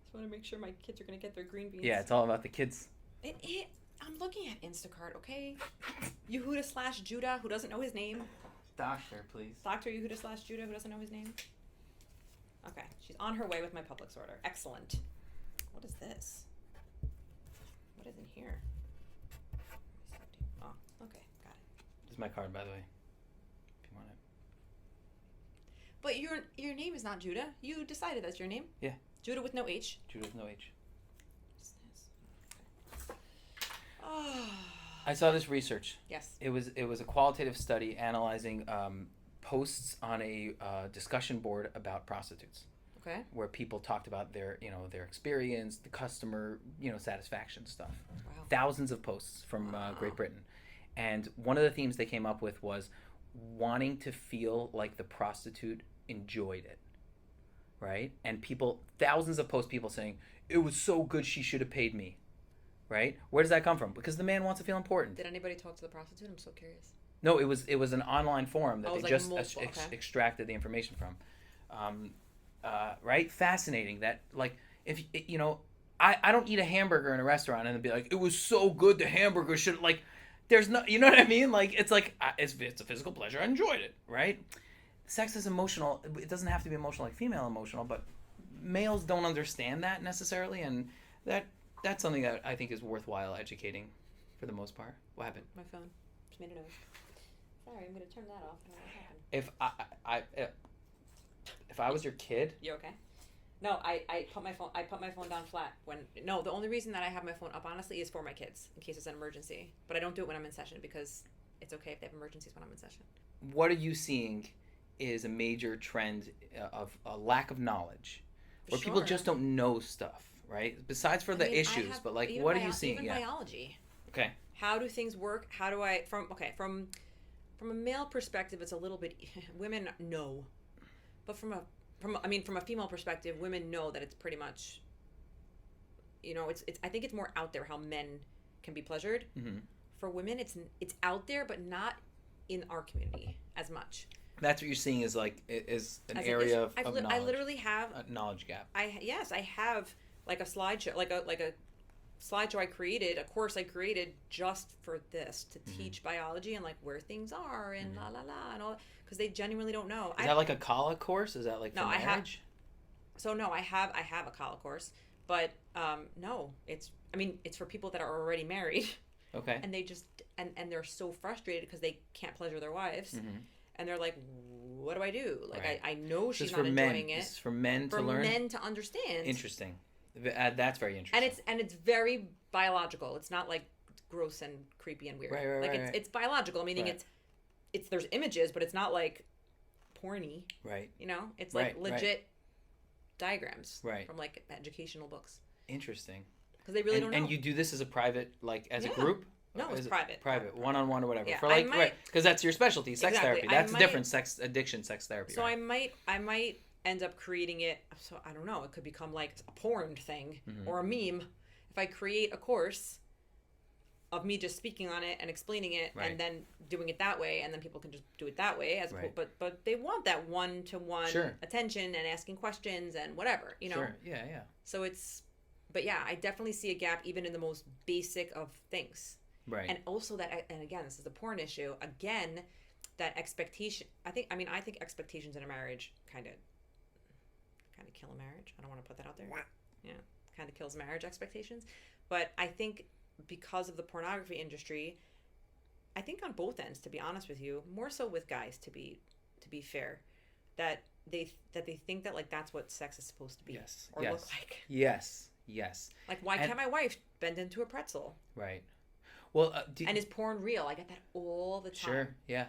Just want to make sure my kids are going to get their green beans. Yeah, it's all about the kids. I'm looking at Instacart, okay? Yehuda / Juda, who doesn't know his name. Doctor, please. Dr. Yehuda / Juda, who doesn't know his name. Okay, she's on her way with my Publix order. Excellent. What is this? What is in here? Oh, okay, got it. This is my card, by the way, if you want it. But your name is not Judah. You decided that's your name. Yeah. Judah with no H. Judah with no H. What's this? Oh. I saw this research. Yes. It was a qualitative study analyzing posts on a discussion board about prostitutes. Okay. Where people talked about their experience, the customer, satisfaction stuff. Wow. Thousands of posts from Great Britain. And one of the themes they came up with was, wanting to feel like the prostitute enjoyed it, right? And people, thousands of people saying, it was so good, she should have paid me, right? Where does that come from? Because the man wants to feel important. Did anybody talk to the prostitute? I'm so curious. No, it was an online forum that they like just multiple, extracted the information from. Right? Fascinating that, like, if, you know, I don't eat a hamburger in a restaurant and then be like, it was so good, the hamburger should, like, there's no, you know what I mean? Like, it's like, it's a physical pleasure, I enjoyed it, right? Sex is emotional. It doesn't have to be emotional like female emotional, but males don't understand that necessarily, and that's something that I think is worthwhile educating for the most part. What happened? My phone just made a noise. Sorry, I'm gonna turn that off. I don't know what happened. If I was your kid, you okay? No, I put my phone down flat the only reason that I have my phone up honestly is for my kids in case it's an emergency. But I don't do it when I'm in session because it's okay if they have emergencies when I'm in session. What are you seeing is a major trend of a lack of knowledge, where people just don't know stuff, right? Besides for the issues, but like, what are you seeing? Even biology. Okay. How do things work? How do I from a male perspective, it's a little bit women know, but from a female perspective, women know that it's pretty much, you know, it's I think it's more out there how men can be pleasured. Mm-hmm. For women, it's out there, but not in our community as much. That's what you're seeing is like is an area of knowledge. I literally have a knowledge gap. I have like a slideshow, like a slideshow I created, a course I created just for this to teach biology and like where things are and la la la and all, because they genuinely don't know. Is that like a Kala course? Is that like for marriage? I have a Kala course, but no, it's for people that are already married. Okay. And they just and they're so frustrated because they can't pleasure their wives. Mm-hmm. And they're like, what do I do? Like, right. I know she's not enjoying it. This is for men to learn? For men to understand. Interesting. That's very interesting. And it's very biological. It's not like gross and creepy and weird. Right. It's biological, meaning it's there's images, but it's not like porny. Right. You know? It's like legit diagrams from like educational books. Interesting. Because they really don't know. And you do this as a private, like as a group? No, it's private. Private, one-on-one or whatever. Yeah, for like, because that's your specialty, sex therapy. That's different, sex addiction, sex therapy. So right? I might end up creating it. So I don't know. It could become like a porn thing or a meme. If I create a course of me just speaking on it and explaining it, and then doing it that way, and then people can just do it that way. But they want that one-to-one attention and asking questions and whatever, you know. Sure. Yeah. So but yeah, I definitely see a gap even in the most basic of things. Right. And also and again, this is a porn issue. Again, that expectation. I think expectations in a marriage kind of kill a marriage. I don't want to put that out there. What? Yeah, kind of kills marriage expectations. But I think because of the pornography industry, I think on both ends, to be honest with you, more so with guys, to be fair, that they think that like that's what sex is supposed to be or look like. Yes. Like, why can't my wife bend into a pretzel? Right. Well, and is porn real? I get that all the time. Sure, yeah.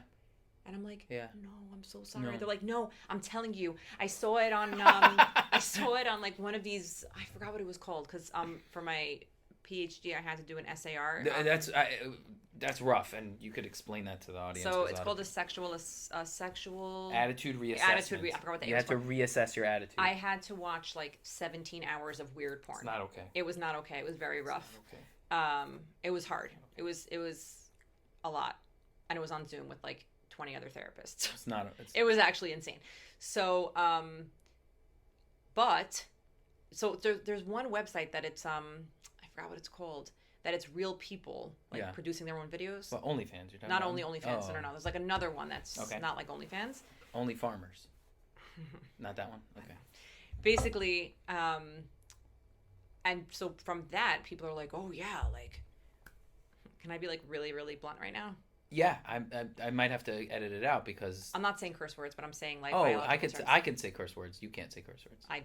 And I'm like, no, I'm so sorry. No. They're like, no, I'm telling you, I saw it on like one of these. I forgot what it was called because for my PhD I had to do an SAR. That's rough, and you could explain that to the audience. So it's called a sexual attitude reassessment. I forgot what that. You had to reassess your attitude. I had to watch like 17 hours of weird porn. It's not okay. It was not okay. It was very rough. Okay. It was hard. It was a lot, and it was on Zoom with like 20 other therapists. It was actually insane. So, there's one website that it's I forgot what it's called. That it's real people producing their own videos. Well, OnlyFans. You're talking not about? only OnlyFans. No. There's like another one that's not like OnlyFans. Only Farmers. Not that one. Okay. Basically, and so from that, people are like, "Oh yeah, like, can I be like really, really blunt right now?" Yeah, I might have to edit it out because I'm not saying curse words, but I'm saying like. I can say curse words. You can't say curse words. No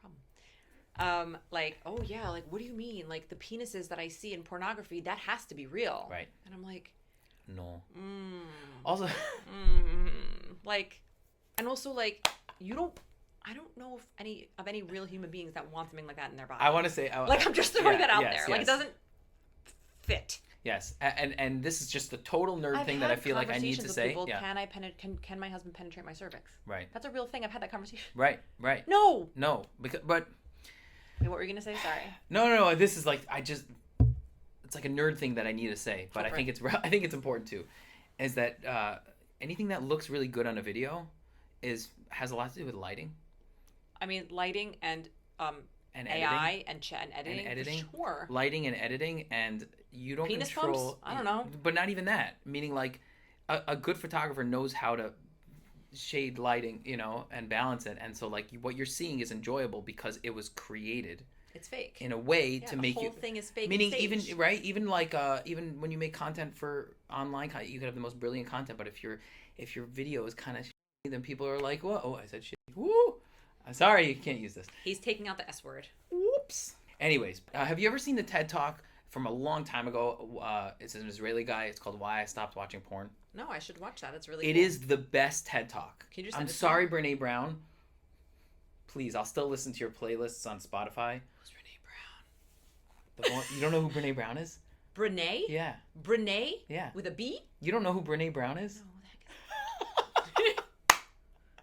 problem. Like, oh yeah, like what do you mean? Like the penises that I see in pornography, that has to be real, right? And I'm like, no. Also, like, and also like, I don't know if any real human beings that want something like that in their body. I want to say, I'm just throwing that out there. Like it doesn't fit. Yes, and this is just the total nerd I've thing that I had feel like I need to conversations with say. people, Yeah. Can my husband penetrate my cervix? Right. That's a real thing. I've had that conversation. Right. No. But Wait, what were you gonna say? Sorry. no. This is like it's like a nerd thing that I need to say, but I think it's important too, is that anything that looks really good on a video has a lot to do with lighting. I mean, lighting and AI and editing. And editing. Sure. Lighting and editing, and you don't Penis control. pumps? I don't know. But not even that. Meaning, like, a good photographer knows how to shade lighting, and balance it, and so like what you're seeing is enjoyable because it was created. It's fake. In a way to make the you. whole thing is fake. Meaning, even like even when you make content for online, you could have the most brilliant content, but if your video is kind of, then people are like, "Whoa, oh, I said shit. Woo! I'm sorry, you can't use this." He's taking out the S word. Whoops. Anyways, have you ever seen the TED Talk from a long time ago? It's an Israeli guy. It's called "Why I Stopped Watching Porn." No, I should watch that. That's really. It cool. is the best TED Talk. Can you just I'm sorry, Brene Brown. Please, I'll still listen to your playlists on Spotify. Who's Brene Brown? You don't know who Brene Brown is? Brene? Yeah. Brene? Yeah. With a B? You don't know who Brene Brown is? No, what the heck is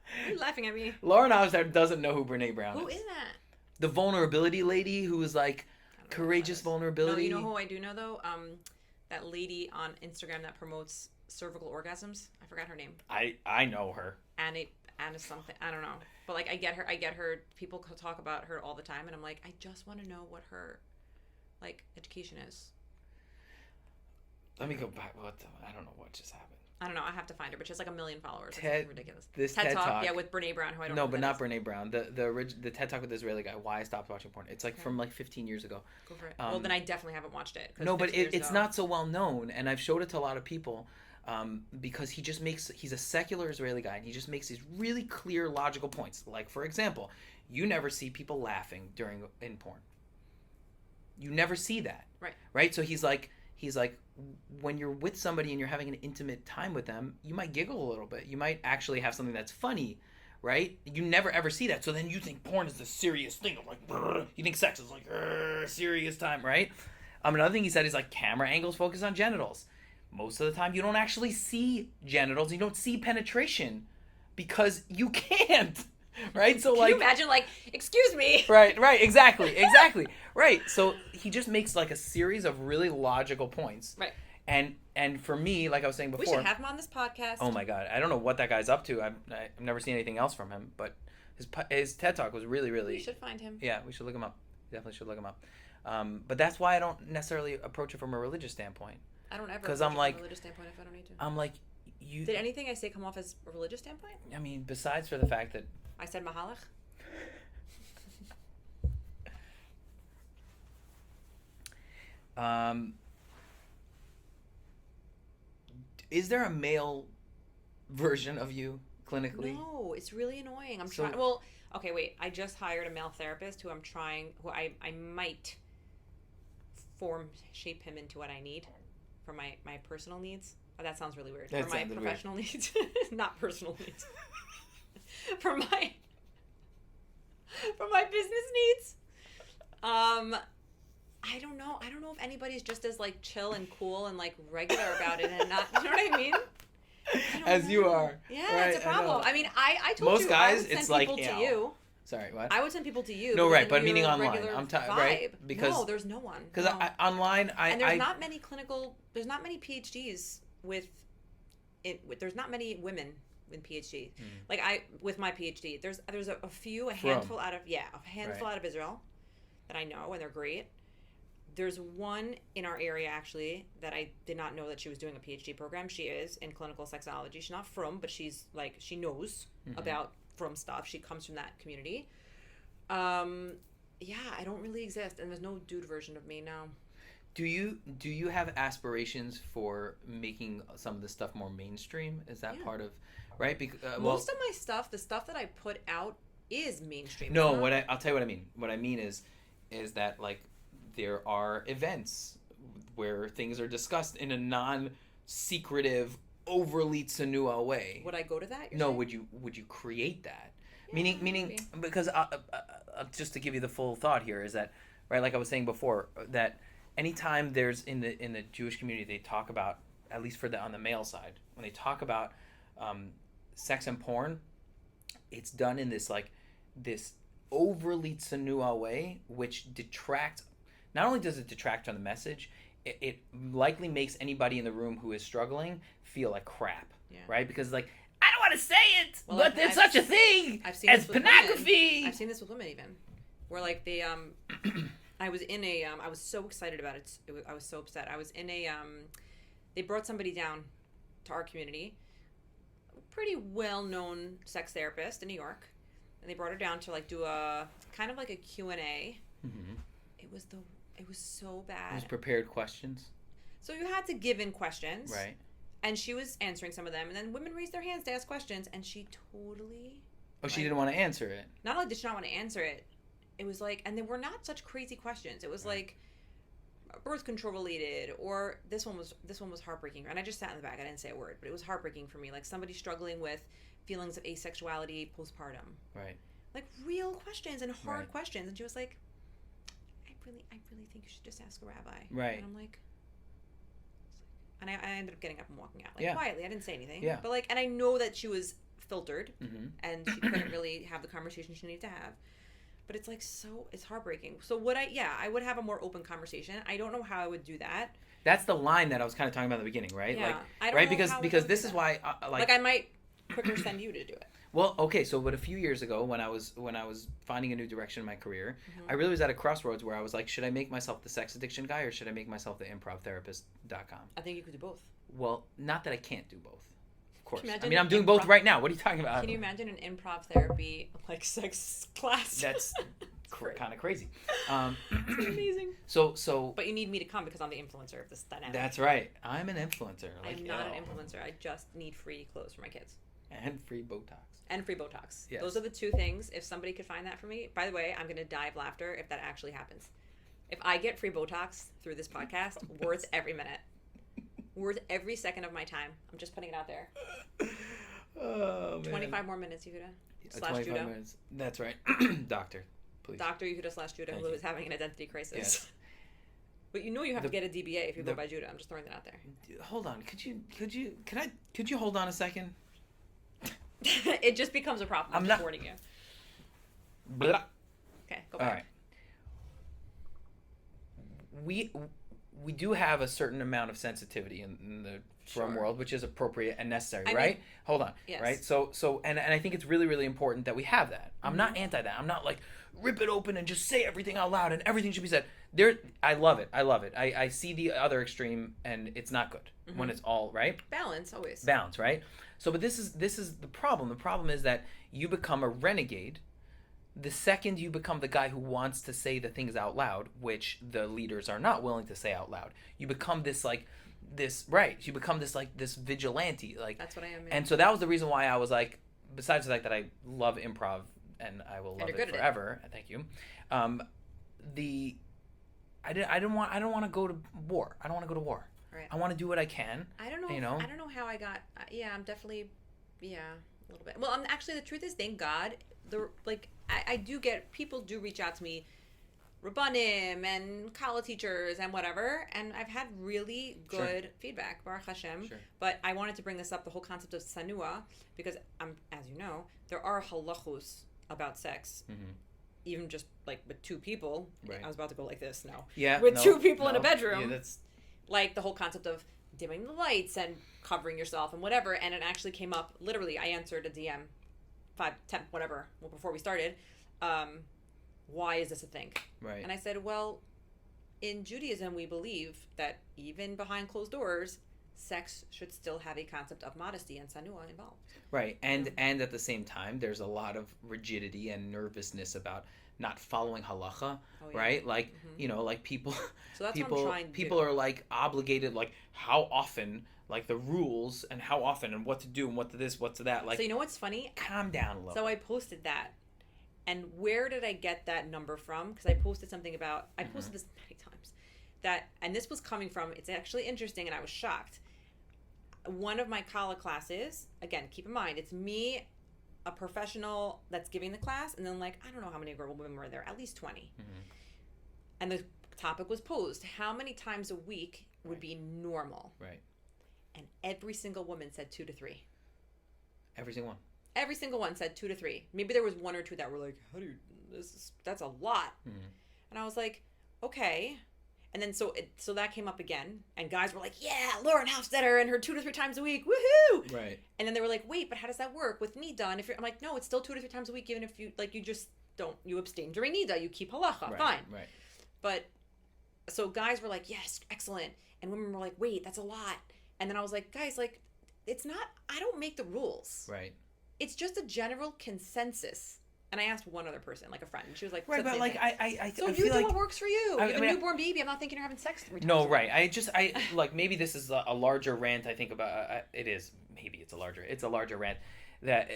Why are you laughing at me? Lauren Hoffstater doesn't know who Brene Brown Who is. is that? The vulnerability lady who was like courageous vulnerability. No, you know who I do know though? That lady on Instagram that promotes cervical orgasms. I forgot her name. I know her. Anna something. I don't know. But like I get her. People talk about her all the time, and I'm like, I just want to know what her like education is. Let me go back. I don't know what just happened. I don't know. I have to find her, but she has like 1 million followers. TED, it's ridiculous. This TED Talk, Talk, yeah, with Brene Brown, who I don't know. know. No, but not Brene Brown. The TED Talk with the Israeli guy. Why I Stopped Watching Porn. It's like from like 15 years ago. Go for it. Well, then I definitely haven't watched it. No, but it's not so well known, and I've showed it to a lot of people because he's a secular Israeli guy, and he just makes these really clear, logical points. Like, for example, you never see people laughing in porn. You never see that. Right? So he's like, when you're with somebody and you're having an intimate time with them, you might giggle a little bit. You might actually have something that's funny, right? You never ever see that. So then you think porn is the serious thing of like, brr. You think sex is like serious time, right? Another thing he said is like camera angles focus on genitals. Most of the time you don't actually see genitals. You don't see penetration because you can't. Right? So Can you imagine like, excuse me? Right, exactly. Right. So he just makes like a series of really logical points. Right. And for me, like I was saying before, we should have him on this podcast. Oh my God, I don't know what that guy's up to. I've never seen anything else from him, but his TED Talk was really. We should find him. Yeah, we should look him up. Definitely should look him up. But that's why I don't necessarily approach it from a religious standpoint. I don't ever. Because I'm like, from a religious standpoint if I don't need to. I'm like, you. Did anything I say come off as a religious standpoint? I mean, besides for the fact that I said Mahalach. Is there a male version of you clinically? No, it's really annoying. I'm trying. Well, okay, wait. I just hired a male therapist who I might shape him into what I need for my personal needs. Oh, that sounds really weird. For my professional needs, not personal needs. for my business needs. I don't know. I don't know if anybody's just as like chill and cool and like regular about it and not. You know what I mean? As you are. Yeah, right, it's a problem. I mean, I told most you guys, I would send it's like people to you. Sorry, what? I would send people to you. No, right, but you're meaning a online. regular I'm vibe. right because no, there's no one. Because online, and there's not many there's not many PhDs with there's not many women with PhD. Like with my PhD, there's a handful out of Israel that I know, and they're great. There's one in our area actually that I did not know that she was doing a PhD program. She is in clinical sexology. She's not from, but she's like she knows about from stuff. She comes from that community. Yeah, I don't really exist, and there's no dude version of me now. Do you have aspirations for making some of this stuff more mainstream? Is that part of right? Because most of my stuff, the stuff that I put out, is mainstream. No, I'll tell you what I mean. What I mean is that like there are events where things are discussed in a non-secretive, overly tsanua way. Would I go to that? No, saying? Would you create that? Yeah, meaning because just to give you the full thought here is that right, like I was saying before, that anytime there's in the Jewish community, they talk about, at least on the male side, when they talk about sex and porn, it's done in this overly tsanua way, which detracts. Not only does it detract from the message, it likely makes anybody in the room who is struggling feel like crap, right? Because I don't want to say it, but there's such a thing as pornography. I've seen this with women even, where they I was in a I was so excited about it. I was so upset. I was in a they brought somebody down to our community, a pretty well-known sex therapist in New York, and they brought her down to do a kind of like a Q&A. Mm-hmm. It was so bad. It was prepared questions. So you had to give in questions. Right. And she was answering some of them, and then women raised their hands to ask questions, and she totally... Oh, she didn't want to answer it. Not only did she not want to answer it, it was and they were not such crazy questions. It was birth control related, or this one was heartbreaking. And I just sat in the back. I didn't say a word, but it was heartbreaking for me. Somebody struggling with feelings of asexuality postpartum. Right. Real questions and hard questions. And she was like, I really think you should just ask a rabbi. Right. And I'm like... And I ended up getting up and walking out, quietly. I didn't say anything. Yeah. But and I know that she was filtered, and she couldn't really have the conversation she needed to have. But it's it's heartbreaking. So I would have a more open conversation. I don't know how I would do that. That's the line that I was kind of talking about at the beginning, right? Yeah. Because this is why I might quicker send you to do it. Well, okay, so but a few years ago when I was finding a new direction in my career, I really was at a crossroads where I was like, should I make myself the sex addiction guy or should I make myself the improvtherapist.com? I think you could do both. Well, not that I can't do both. Of course. I mean, I'm doing both right now. What are you talking about? Can you imagine an improv therapy sex class? That's kind of crazy. It's amazing. So But you need me to come because I'm the influencer of this dynamic. That's right. I'm an influencer. I'm not an influencer. I just need free clothes for my kids. And free Botox. And free Botox. Yes. Those are the two things. If somebody could find that for me, by the way, I'm going to die of laughter if that actually happens. If I get free Botox through this podcast, worth every minute. Worth every second of my time. I'm just putting it out there. Oh, man. 25 more minutes, Yehuda. / Juda. Minutes. That's right. Doctor, please. Dr. Yehuda / Juda, who is having an identity crisis. Yes. But you have to get a DBA if you go by Judah. I'm just throwing that out there. Hold on. Could you hold on a second? It just becomes a problem. I'm just warning you. Blah. Okay, go back. All right. We do have a certain amount of sensitivity in the frum world, which is appropriate and necessary, right? Hold on. Yes. Right? So and I think it's really, really important that we have that. I'm not anti that. I'm not rip it open and just say everything out loud and everything should be said. I love it. I see the other extreme and it's not good when it's all right. Balance, always. Balance, right? So, but this is the problem. The problem is that you become a renegade the second you become the guy who wants to say the things out loud, which the leaders are not willing to say out loud. You become this you become this vigilante. That's what I am. And so that was the reason why I was besides the fact that I love improv and I will love it forever. Thank you. I don't want to go to war. I don't want to go to war. Right. I want to do what I can. I don't know. I don't know how I got. I'm definitely. A little bit. Well, actually, the truth is, thank God, I do get people do reach out to me, Rabbanim and college teachers and whatever, and I've had really good feedback, Baruch Hashem. Sure. But I wanted to bring this up, the whole concept of sanua, because as you know, there are halachos about sex. Mm-hmm. Even just with two people. Right. I was about to go like this. No. Yeah. With two people in a bedroom. Yeah, that's. The whole concept of dimming the lights and covering yourself and whatever, and it actually came up, literally, I answered a DM 5, 10, whatever, before we started, why is this a thing? Right. And I said, well, in Judaism, we believe that even behind closed doors, sex should still have a concept of modesty and sanua involved. Right, and at the same time, there's a lot of rigidity and nervousness about not following halacha, right? People, so that's people, what I'm trying to people do. are obligated, how often, the rules and how often and what to do and what to this, what to that. So you know what's funny? Calm down a little. So I posted that, and where did I get that number from? Because I posted something about, I posted this many times, and this was coming from, it's actually interesting, and I was shocked. One of my college classes, again, keep in mind, it's me, a professional that's giving the class, and then I don't know how many women were there, at least 20. Mm-hmm. And the topic was posed, how many times a week would be normal? Right. And every single woman said 2 to 3. Every single one. Every single one said 2 to 3. Maybe there was 1 or 2 that were like, that's a lot. Mm-hmm. And I was like, okay. And then so that came up again, and guys were like, yeah, Lauren Hoffstater and her 2 to 3 times a week, woohoo! Right. And then they were like, wait, but how does that work with Nida? And I'm like, no, it's still 2 to 3 times a week, even if you just don't, you abstain during Nida, you keep halacha, Right. fine. Right. But so guys were like, yes, excellent, and women were like, wait, that's a lot. And then I was like, guys, like, it's not, I don't make the rules. Right. It's just a general consensus. And I asked one other person, like a friend, and she was like, right, but like I so I you feel do like what works for you. You have a mean, newborn baby. I'm not thinking you're having sex 3 times. No, right. I like, maybe this is a larger rant. I think about it is, maybe it's a larger rant that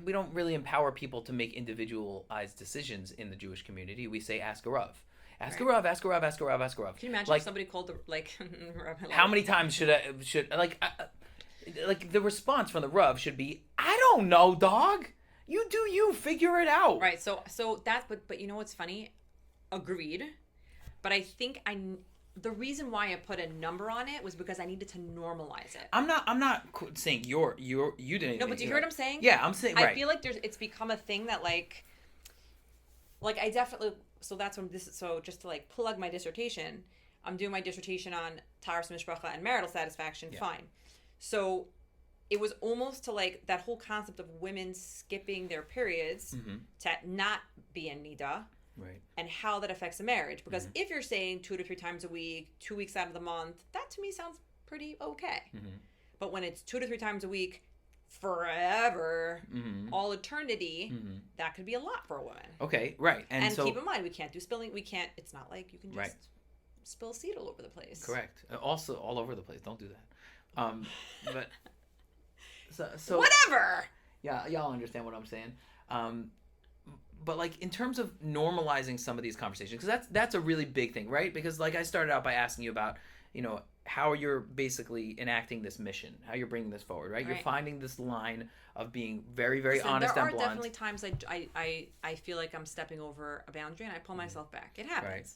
we don't really empower people to make individualized decisions in the Jewish community. We say ask a Rav. Ask a Rav, ask a Rav, ask a Rav, ask a Rav. Can you imagine like, if somebody called the, like, how many times should like the response from the Rav should be, I don't know, dog. You do you, figure it out. Right, so that's, but you know what's funny? Agreed. But I think the reason why I put a number on it was because I needed to normalize it. I'm not saying you didn't. No, but do you hear what I'm saying? Yeah, I'm saying, right. I feel like it's become a thing that like I definitely, so that's when so just to like plug my dissertation, I'm doing my dissertation on Taharas Mishpacha and marital satisfaction, fine. So it was almost to like that whole concept of women skipping their periods to not be in Nida. Right. And how that affects a marriage. Because if you're saying 2 to 3 times a week, 2 weeks out of the month, that to me sounds pretty okay. But when it's 2 to 3 times a week, forever, all eternity, that could be a lot for a woman. Okay, right. And so, keep in mind, we can't do spilling. We can't, it's not like you can just spill seed all over the place. Correct. Also, all over the place. Don't do that. But... So whatever. Yeah, y'all understand what I'm saying. But like in terms of normalizing some of these conversations, because that's a really big thing, right? Because like I started out by asking you about, how you're basically enacting this mission, how you're bringing this forward, right? You're finding this line of being very, very honest and blunt. There are definitely times I feel like I'm stepping over a boundary and I pull myself back. It happens. Right.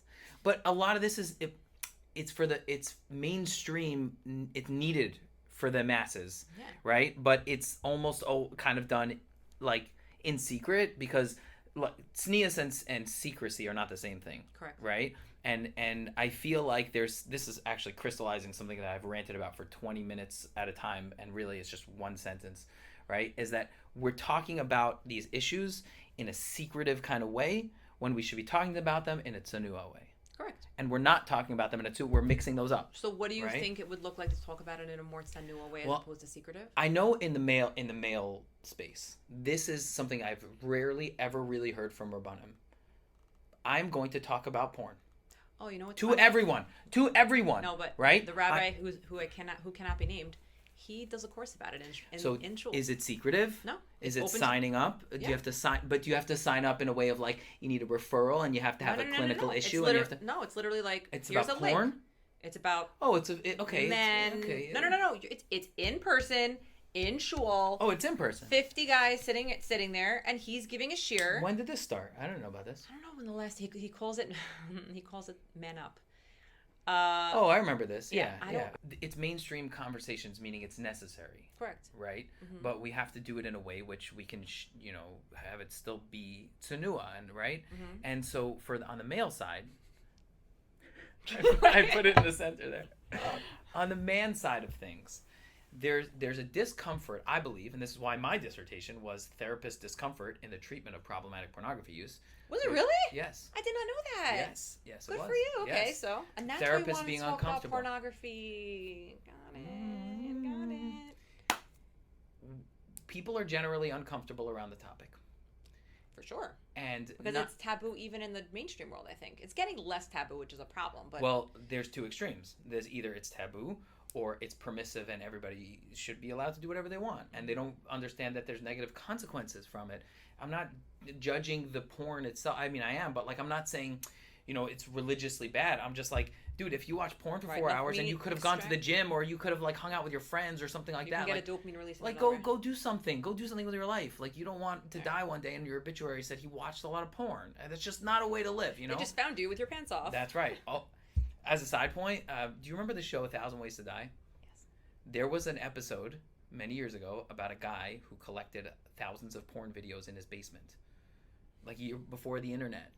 But a lot of this is it's mainstream. It's needed for the masses, right? But it's almost kind of done like in secret, because like tznius and secrecy are not the same thing. Correct. Right? And I feel like this is actually crystallizing something that I've ranted about for 20 minutes at a time, and really it's just one sentence, right? Is that we're talking about these issues in a secretive kind of way when we should be talking about them in a tsanua way. Correct. And we're not talking about them in a two. We're mixing those up. So what do you think it would look like to talk about it in a more tsanua way as opposed to secretive? I know in the male space, this is something I've rarely ever really heard from Rabbanim. I'm going to talk about porn. Oh, you know what? To everyone. No, but right? The rabbi who cannot be named, he does a course about it in shul. Is it secretive? No. Is it signing up? Do you have to sign? But do you have to sign up in a way of like you need a referral and you have to have a clinical issue? No, it's literally like it's here's about a porn. Link. It's about okay. Men. Okay. No. It's in person in shul. Oh, it's in person. 50 guys sitting there, and he's giving a shiur. When did this start? I don't know about this. I don't know when the last he calls it men up. I remember this. Yeah. It's mainstream conversations, meaning it's necessary. Correct. Right? But we have to do it in a way which we can, have it still be tsanua, right? And so on the male side, I put it in the center there. On the man side of things, there's a discomfort, I believe, and this is why my dissertation was therapist discomfort in the treatment of problematic pornogaphy use. Was it really? Yes. I did not know that. Yes, Good it was. for you. Okay, yes. so and that's Therapists why we want being to talk uncomfortable. about pornography. Got it. People are generally uncomfortable around the topic. For sure. And because it's taboo even in the mainstream world, I think. It's getting less taboo, which is a problem. But well, there's two extremes. There's either it's taboo or it's permissive and everybody should be allowed to do whatever they want. And they don't understand that there's negative consequences from it. I'm not judging the porn itself. I mean, I am, but like I'm not saying, it's religiously bad. I'm just like, dude, if you watch porn for 4 Right, hours and you could have gone to the gym, or you could have like hung out with your friends or something like You that, can like get a dopamine release. like go do something. Go do something with your life. Like, you don't want to die one day and your obituary said he watched a lot of porn. And that's just not a way to live, They just found you with your pants off. That's right. Oh, as a side point, do you remember the show 1,000 Ways to Die? Yes. There was an episode many years ago about a guy who collected thousands of porn videos in his basement, like before the internet.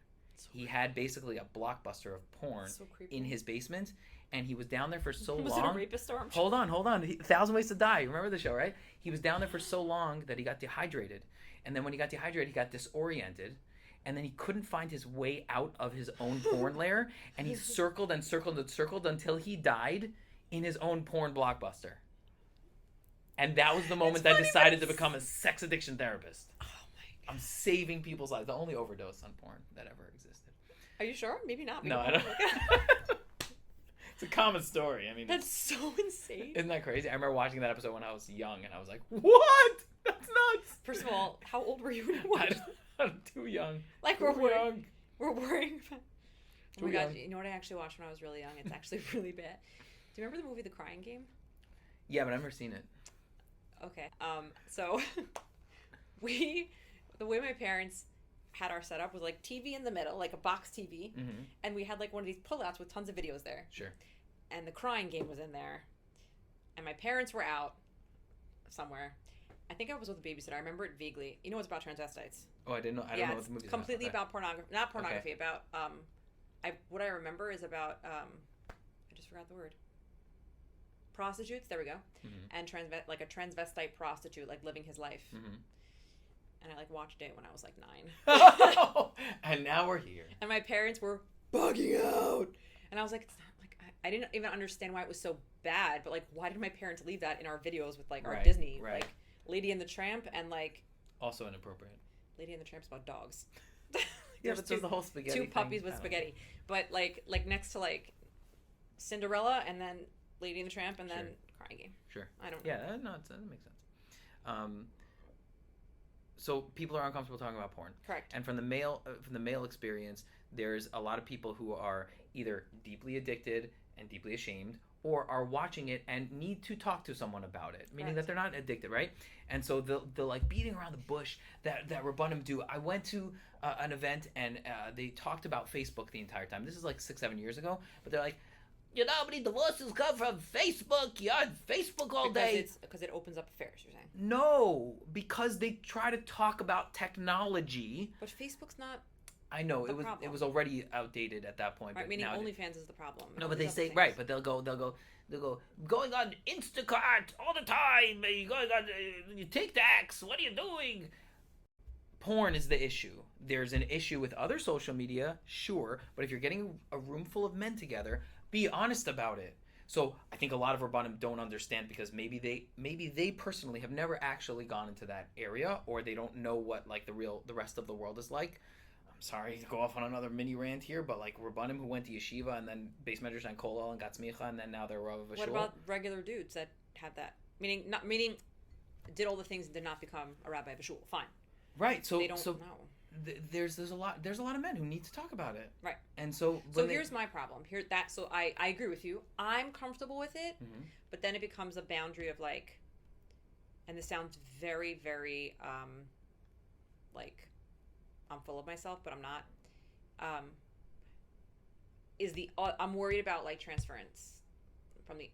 He had basically a blockbuster of porn in his basement, and he was down there for so long. Was it a rapist storm? Hold on. 1,000 Ways to Die. Remember the show, right? He was down there for so long that he got dehydrated, and then when he got dehydrated, he got disoriented. And then he couldn't find his way out of his own porn lair, and he circled and circled and circled until he died in his own porn blockbuster. And that was the moment I decided to become a sex addiction therapist. Oh my God. I'm saving people's lives. The only overdose on porn that ever existed. Are you sure? Maybe not. No, I don't. It's a common story. I mean, that's so insane. Isn't that crazy? I remember watching that episode when I was young, and I was like, "What? That's nuts." First of all, how old were you when you watched? I'm too young. Like, we're worrying about. Oh my God! You know what I actually watched when I was really young? It's actually really bad. Do you remember the movie The Crying Game? Yeah, but I've never seen it. Okay. So the way my parents had our setup was like TV in the middle, like a box TV, and we had like one of these pullouts with tons of videos there. Sure. And The Crying Game was in there, and my parents were out somewhere. I think I was with a babysitter. I remember it vaguely. You know what's about transvestites? Oh, I didn't know. I don't know what the movie is. Completely about pornography. Not pornography. Okay. About what I remember is about I just forgot the word. Prostitutes. There we go. And like a transvestite prostitute, like living his life. And I like watched it when I was like 9. And now we're here. And my parents were bugging out. And I was like, it's not like I didn't even understand why it was so bad. But like, why did my parents leave that in our videos with like our Disney, like Lady and the Tramp, and like also inappropriate. Lady and the Tramp's about dogs. Yeah, but there's the whole spaghetti. Two puppies with spaghetti, but like next to like Cinderella, and then Lady and the Tramp, and then Crying Game. Sure. I don't know. Yeah, that makes sense. So people are uncomfortable talking about porn. Correct. And from the male experience, there's a lot of people who are either deeply addicted and deeply ashamed, or are watching it and need to talk to someone about it, meaning that they're not addicted, right? And so the like beating around the bush that Rabbanim do. I went to an event and they talked about Facebook the entire time. This is like 6-7 years ago, but they're like, you know how many divorces come from Facebook? You're on Facebook all day. Because it opens up affairs, you're saying? No, because they try to talk about technology. But Facebook's not. I know it was already outdated at that point. Right, but meaning now OnlyFans is the problem. No, but they say but they'll go going on Instacart all the time. You're going on TikToks. What are you doing? Porn is the issue. There's an issue with other social media, sure, but if you're getting a room full of men together, be honest about it. So I think a lot of Rabbanim don't understand because maybe they personally have never actually gone into that area, or they don't know what like the rest of the world is like. I'm sorry to go off on another mini rant here, but like Rabbanim who went to yeshiva and then base measures and kollel and got smicha and then now they're rav of a shul. What about regular dudes that have that? Meaning did all the things and did not become a rabbi of a shul. Fine. Right. So they don't know. There's a lot of men who need to talk about it. Right. And so here's my problem. So I agree with you. I'm comfortable with it, but then it becomes a boundary of like, and this sounds very, very like I'm full of myself, but I'm not. I'm worried about like transference from the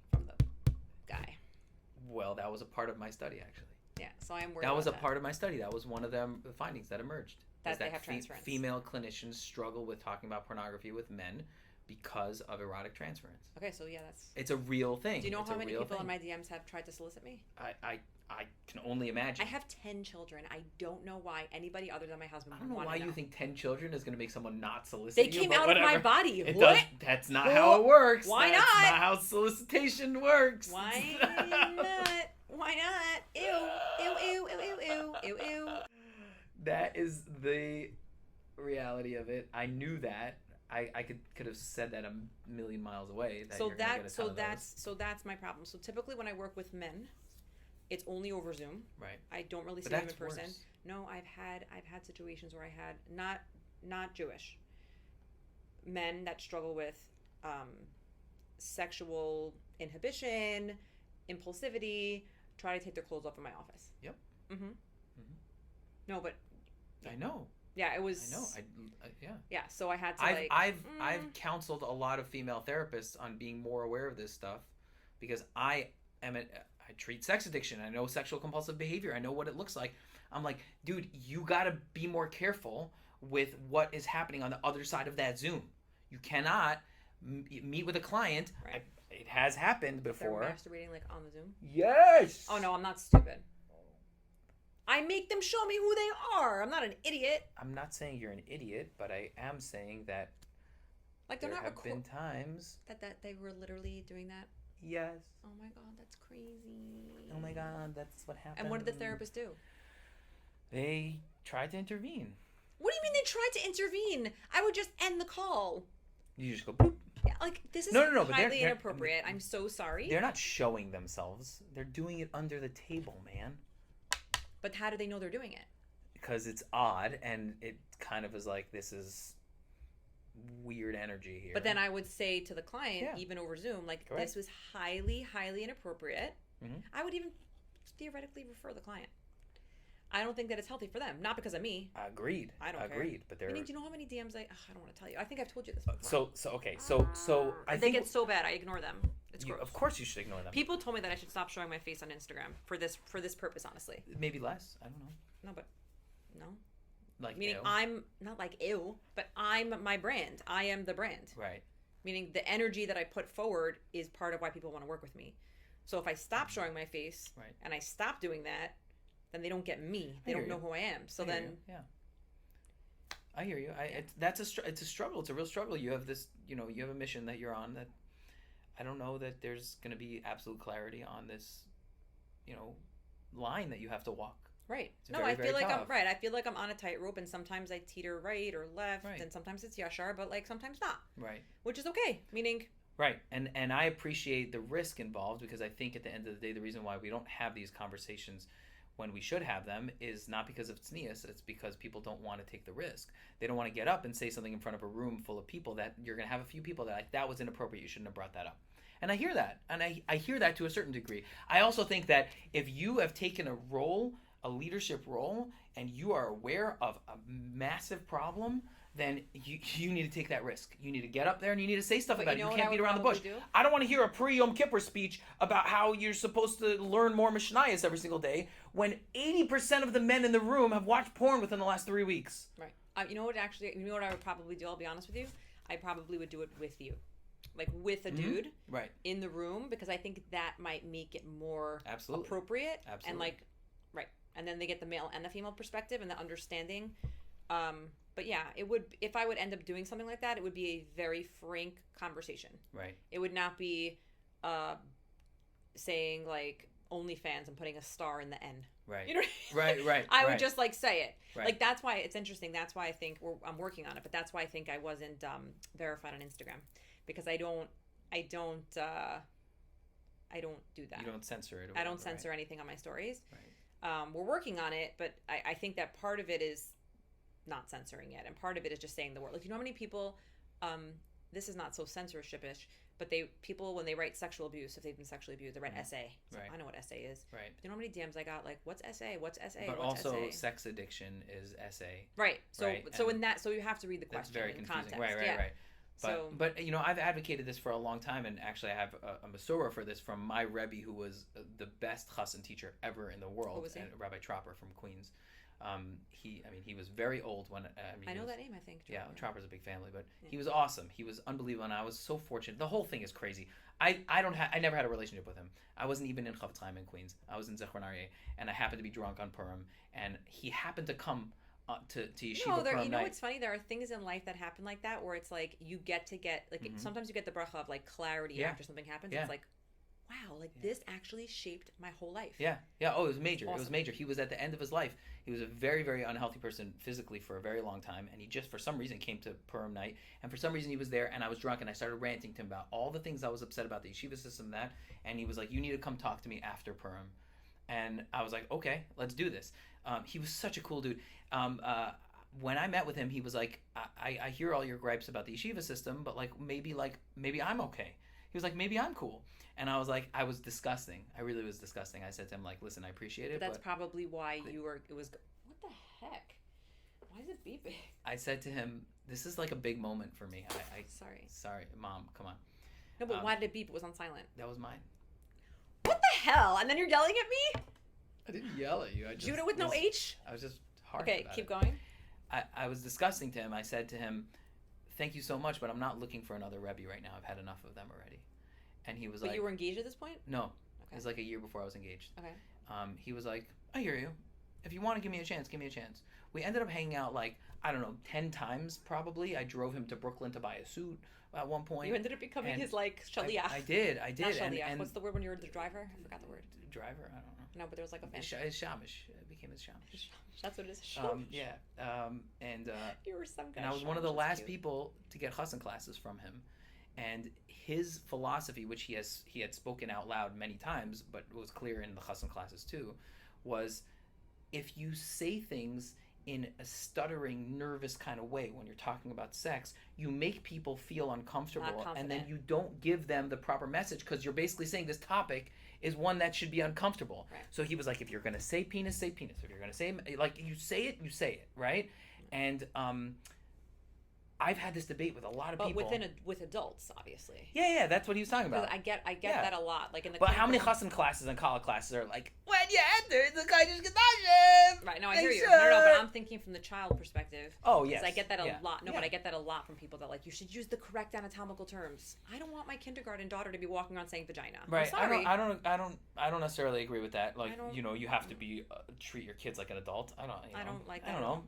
guy. Well, that was a part of my study actually. Yeah, so I'm worried. That was a part of my study. That was one of the findings that emerged. That they have transference. Female clinicians struggle with talking about pornography with men because of erotic transference. Okay, so yeah, it's a real thing. Do you know how many people in my DMs have tried to solicit me? I can only imagine. I have 10 children. I don't know why anybody other than my husband would want to know. I don't know why you think 10 children is going to make someone not solicit you. They came out of my body. That's not how it works. Why not? That's not how solicitation works. Why not? Why not? Ew, ew, ew, ew, ew, ew, ew. That is the reality of it. I knew that. I could have said that a million miles away. So that's my problem. So typically when I work with men, it's only over Zoom. Right. I don't really see them in person. Worse. No, I've had situations where I had not Jewish, men that struggle with sexual inhibition, impulsivity, try to take their clothes off in my office. Yep. Mm-hmm. Mm-hmm. No, but I know. yeah, it was. I know. Yeah. Yeah, so I had to I've counseled a lot of female therapists on being more aware of this stuff because I treat sex addiction. I know sexual compulsive behavior. I know what it looks like. I'm like, dude, you gotta be more careful with what is happening on the other side of that Zoom. You cannot meet with a client. Right. It has happened They're before. masturbating like on the Zoom. Yes. Oh no, I'm not stupid. I make them show me who they are. I'm not an idiot. I'm not saying you're an idiot, but I am saying that Like they're there not have been times. that they were literally doing that. Yes. Oh my god, that's crazy. Oh my god, that's what happened. And what did the therapist do? They tried to intervene. What do you mean they tried to intervene? I would just end the call. You just go boop. Yeah, like this is No, but highly inappropriate. I'm so sorry. They're not showing themselves. They're doing it under the table, man. But how do they know they're doing it? Because it's odd, and it kind of is like, this is weird energy here. But then I would say to the client, Yeah. even over Zoom, like, Correct. this was highly, highly inappropriate. Mm-hmm. I would even theoretically refer the client. I don't think that it's healthy for them. Not because of me. Agreed. I don't care. Agreed. But they're Meaning, do you know how many DMs I don't want to tell you. I think I've told you this before. So I they think get so bad, I ignore them. It's gross. of course you should ignore them. People told me that I should stop showing my face on Instagram for this purpose, honestly. Maybe less. I don't know. No, but no. Like, Meaning ew. I'm not like ew, but I'm my brand. I am the brand. Right. Meaning the energy that I put forward is part of why people want to work with me. So if I stop showing my face Right. and I stop doing that, then they don't get me. They I don't hear know you. who I am. So I hear then you. Yeah. I hear you. It's a struggle. It's a real struggle. You have this, you have a mission that you're on that I don't know that there's going to be absolute clarity on this, line that you have to walk. right. It's No, very, I feel very like tough. I'm right. I feel like I'm on a tightrope, and sometimes I teeter right or left, Right. and sometimes it's yashar, but like sometimes not, Right. which is okay. Meaning, Right. And I appreciate the risk involved because I think at the end of the day, the reason why we don't have these conversations when we should have them is not because of tznius, it's because people don't want to take the risk. They don't want to get up and say something in front of a room full of people that you're going to have a few people that like, that was inappropriate, you shouldn't have brought that up. And I hear that. And I hear that to a certain degree. I also think that if you have taken a leadership role, and you are aware of a massive problem, then you need to take that risk. You need to get up there and you need to say stuff But about you it. know You what can't I beat would around the bush. probably do? I don't want to hear a pre-Yom Kippur speech about how you're supposed to learn more Mishnayos every single day when 80% of the men in the room have watched porn within the last 3 weeks. right. You know what I would probably do? I'll be honest with you. I probably would do it with you. Like with a dude Right. in the room, because I think that might make it more Absolutely. appropriate. Absolutely. And like, right. And then they get the male and the female perspective and the understanding. But yeah, it would, if I would end up doing something like that, it would be a very frank conversation. Right. It would not be saying like OnlyFans and putting a star in the N. Right. You know what I mean? Right. I would just like say it. Right. Like that's why it's interesting. That's why I think I'm working on it. But that's why I think I wasn't verified on Instagram, because I don't do that. You don't censor it. Or I don't whatever, censor right? anything on my stories. Right. We're working on it, but I think that part of it is not censoring it, and part of it is just saying the word. Like, you know how many people, this is not so censorship-ish, but people when they write sexual abuse, if they've been sexually abused, they write essay. So Right. I know what essay is. Right. But you know how many DMs I got? Like, what's essay? What's essay? But what's also, essay? sex addiction is essay. Right. So Right, so and in that, so you have to read the That's question very in confusing. context. Right. Yeah. But, but I've advocated this for a long time, and actually I have a masorah for this from my Rebbe, who was the best chassan teacher ever in the world, Who was he? Rabbi Tropper from Queens. He was very old when I know he was, that name, I think. Yeah, Jordan. Tropper's a big family, but Yeah. he was awesome. He was unbelievable, and I was so fortunate. The whole thing is crazy. I never had a relationship with him. I wasn't even in Hoffstater in Queens. I was in Zichron Aryeh, and I happened to be drunk on Purim, and he happened to come to Yeshiva Purim you know night. what's funny? There are things in life that happen like that, where it's like you get like sometimes you get the bracha of like clarity Yeah. after something happens. Yeah. It's like, wow, like this actually shaped my whole life. Yeah. Oh, it was major. It was Awesome. major. He was at the end of his life. He was a very, very unhealthy person physically for a very long time, and he just, for some reason, came to Purim night, and for some reason he was there, and I was drunk, and I started ranting to him about all the things I was upset about the yeshiva system and that, and he was like, you need to come talk to me after Purim. And I was like, okay, let's do this. He was such a cool dude. when I met with him, he was like, I hear all your gripes about the yeshiva system, but maybe I'm okay. He was like, maybe I'm cool. And I was like, I was disgusting. I really was disgusting. I said to him, like, listen, I appreciate it. But that's probably why you were, what the heck? Why is it beeping? I said to him, this is like a big moment for me. Sorry, Mom, come on. No, but why did it beep? It was on silent. That was mine. What the hell? And then you're yelling at me? I didn't yell at you. Judah with no H? I was just harsh Okay, about keep it. going. I was disgusting to him. I said to him, thank you so much, but I'm not looking for another Rebbe right now. I've had enough of them already. And he was like... But you were engaged at this point? No. Okay. It was like a year before I was engaged. Okay. He was like, I hear you. If you want to give me a chance, give me a chance. We ended up hanging out 10 times probably. I drove him to Brooklyn to buy a suit at one point. You ended up becoming his shaliach. I did. Not shaliach. And what's the word when you're the driver? I forgot the word. Driver? I don't know. No, but there was a fancy... His shamish. It became his shamish. That's what it is. Yeah. You were some guy. And I was one of the last people to get chassan classes from him. And his philosophy, which he had spoken out loud many times, but it was clear in the chassan classes too, was if you say things in a stuttering, nervous kind of way when you're talking about sex, you make people feel uncomfortable, and then you don't give them the proper message because you're basically saying this topic is one that should be uncomfortable. Right. So he was like, if you're going to say penis, say penis. If you're going to say, you say it, right? And I've had this debate with a lot of people. But with adults, obviously. Yeah, that's what he was talking about. I get that a lot. Like in the. But how many chassan classes and kala classes are like, when you enter the Kodesh Kodashim? Right. No, I hear you. No, but I'm thinking from the child perspective. Oh yes. I get that a lot. No, but I get that a lot from people that you should use the correct anatomical terms. I don't want my kindergarten daughter to be walking around saying vagina. Right. I'm sorry. I don't necessarily agree with that. You have to be treat your kids like an adult. I don't like that. I don't know.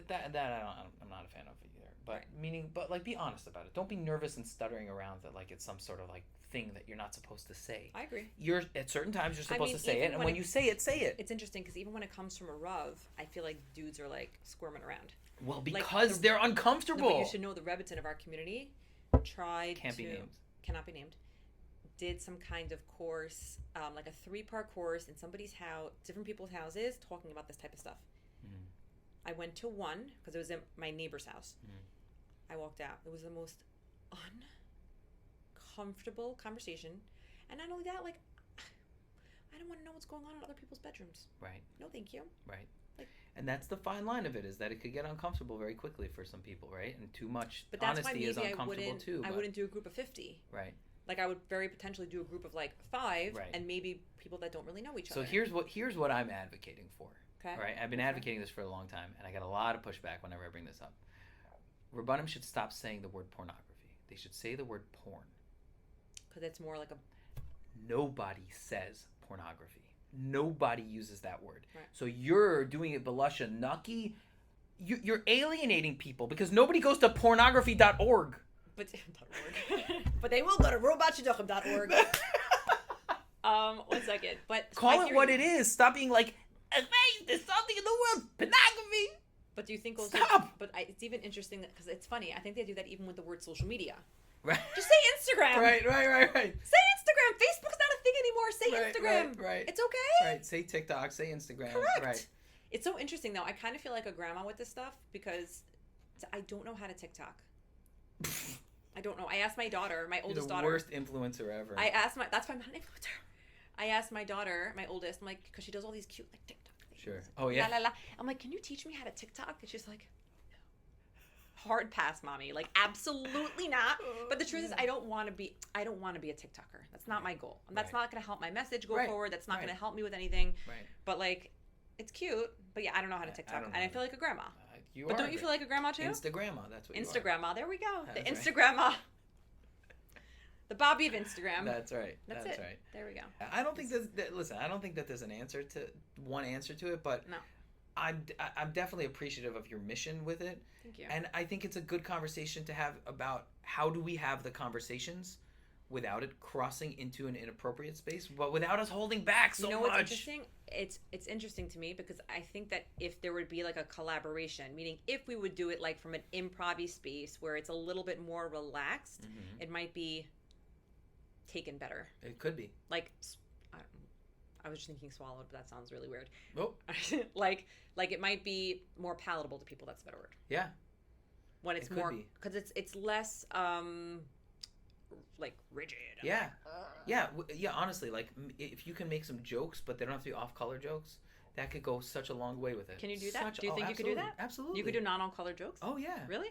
That I'm not a fan of either. But right. Be honest about it. Don't be nervous and stuttering around that it's some sort of thing that you're not supposed to say. I agree. You're at certain times you're supposed to say it, and when you say it, say it. It's interesting because even when it comes from a Rav, I feel like dudes are squirming around. Well, because they're uncomfortable. No, but you should know the Rebbitzin of our community cannot be named. Did some kind of course, a 3-part course in somebody's house, different people's houses, talking about this type of stuff. Mm-hmm. I went to one because it was in my neighbor's house. Mm-hmm. I walked out. It was the most uncomfortable conversation. And not only that, I don't want to know what's going on in other people's bedrooms. Right. No, thank you. Right. And that's the fine line of it, is that it could get uncomfortable very quickly for some people, right? And too much honesty is uncomfortable too. I wouldn't do a group of 50. Right. I would very potentially do a group of 5, right. And maybe people that don't really know each other. So here's what I'm advocating for. Okay. Right. I've been advocating this for a long time, and I get a lot of pushback whenever I bring this up. Rabbanim should stop saying the word pornography. They should say the word porn. Because it's more like a... Nobody says pornography. Nobody uses that word. Right. So you're doing it b'lashon naki. You're alienating people because nobody goes to pornography.org. But they will go to robotshidduchim.org. 1 second. But call it what it is. Stop being there's something in the world, pornography. But do you think also... Stop! But it's even interesting because it's funny. I think they do that even with the word social media. Right. Just say Instagram. Right. Say Instagram. Facebook's not a thing anymore. Say Instagram. Right. It's okay. Right. Say TikTok. Say Instagram. Correct. Right. It's so interesting though. I kind of feel like a grandma with this stuff because I don't know how to TikTok. I don't know. I asked my daughter, my oldest daughter. You're the worst influencer ever. That's why I'm not an influencer. I asked my daughter, my oldest, I'm because she does all these cute TikTok things. Sure. Oh yeah. La la la. I'm can you teach me how to TikTok? And she's like, hard pass, mommy. Absolutely not. But the truth is, I don't want to be a TikToker. That's not my goal. That's not going to help my message go forward. That's not going to help me with anything. Right. But it's cute. But yeah, I don't know how to TikTok, and I feel like a grandma. But don't you feel like a grandma too? Instagramma. That's what. Instagramma. There we go. That's the Instagramma. The Bobby of Instagram. That's right. That's it. right. There we go. I don't think listen, I don't think that there's one answer to it, but no. I'm definitely appreciative of your mission with it. Thank you. And I think it's a good conversation to have about how do we have the conversations without it crossing into an inappropriate space, but without us holding back so much. What's interesting? It's interesting to me because I think that if there would be a collaboration, meaning if we would do it from an improv-y space where it's a little bit more relaxed, it might be taken better. It could be. I was just thinking swallowed, but that sounds really weird. Oh. like it might be more palatable to people. That's a better word. Yeah. When it's more, because it's less like rigid. Yeah. Yeah. Yeah. Honestly, like if you can make some jokes, but they don't have to be off-color jokes, that could go such a long way with it. Can you do that? Do you think you could do that? Absolutely. You could do non-color jokes? Oh yeah. Really?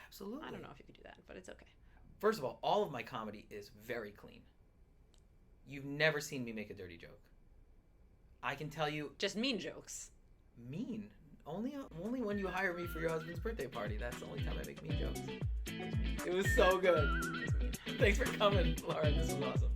Absolutely. I don't know if you could do that, but it's okay. First of all of my comedy is very clean. You've never seen me make a dirty joke. I can tell you. Just mean jokes. Mean? Only when you hire me for your husband's birthday party. That's the only time I make mean jokes. It was so good. Thanks for coming, Lauren. This was awesome.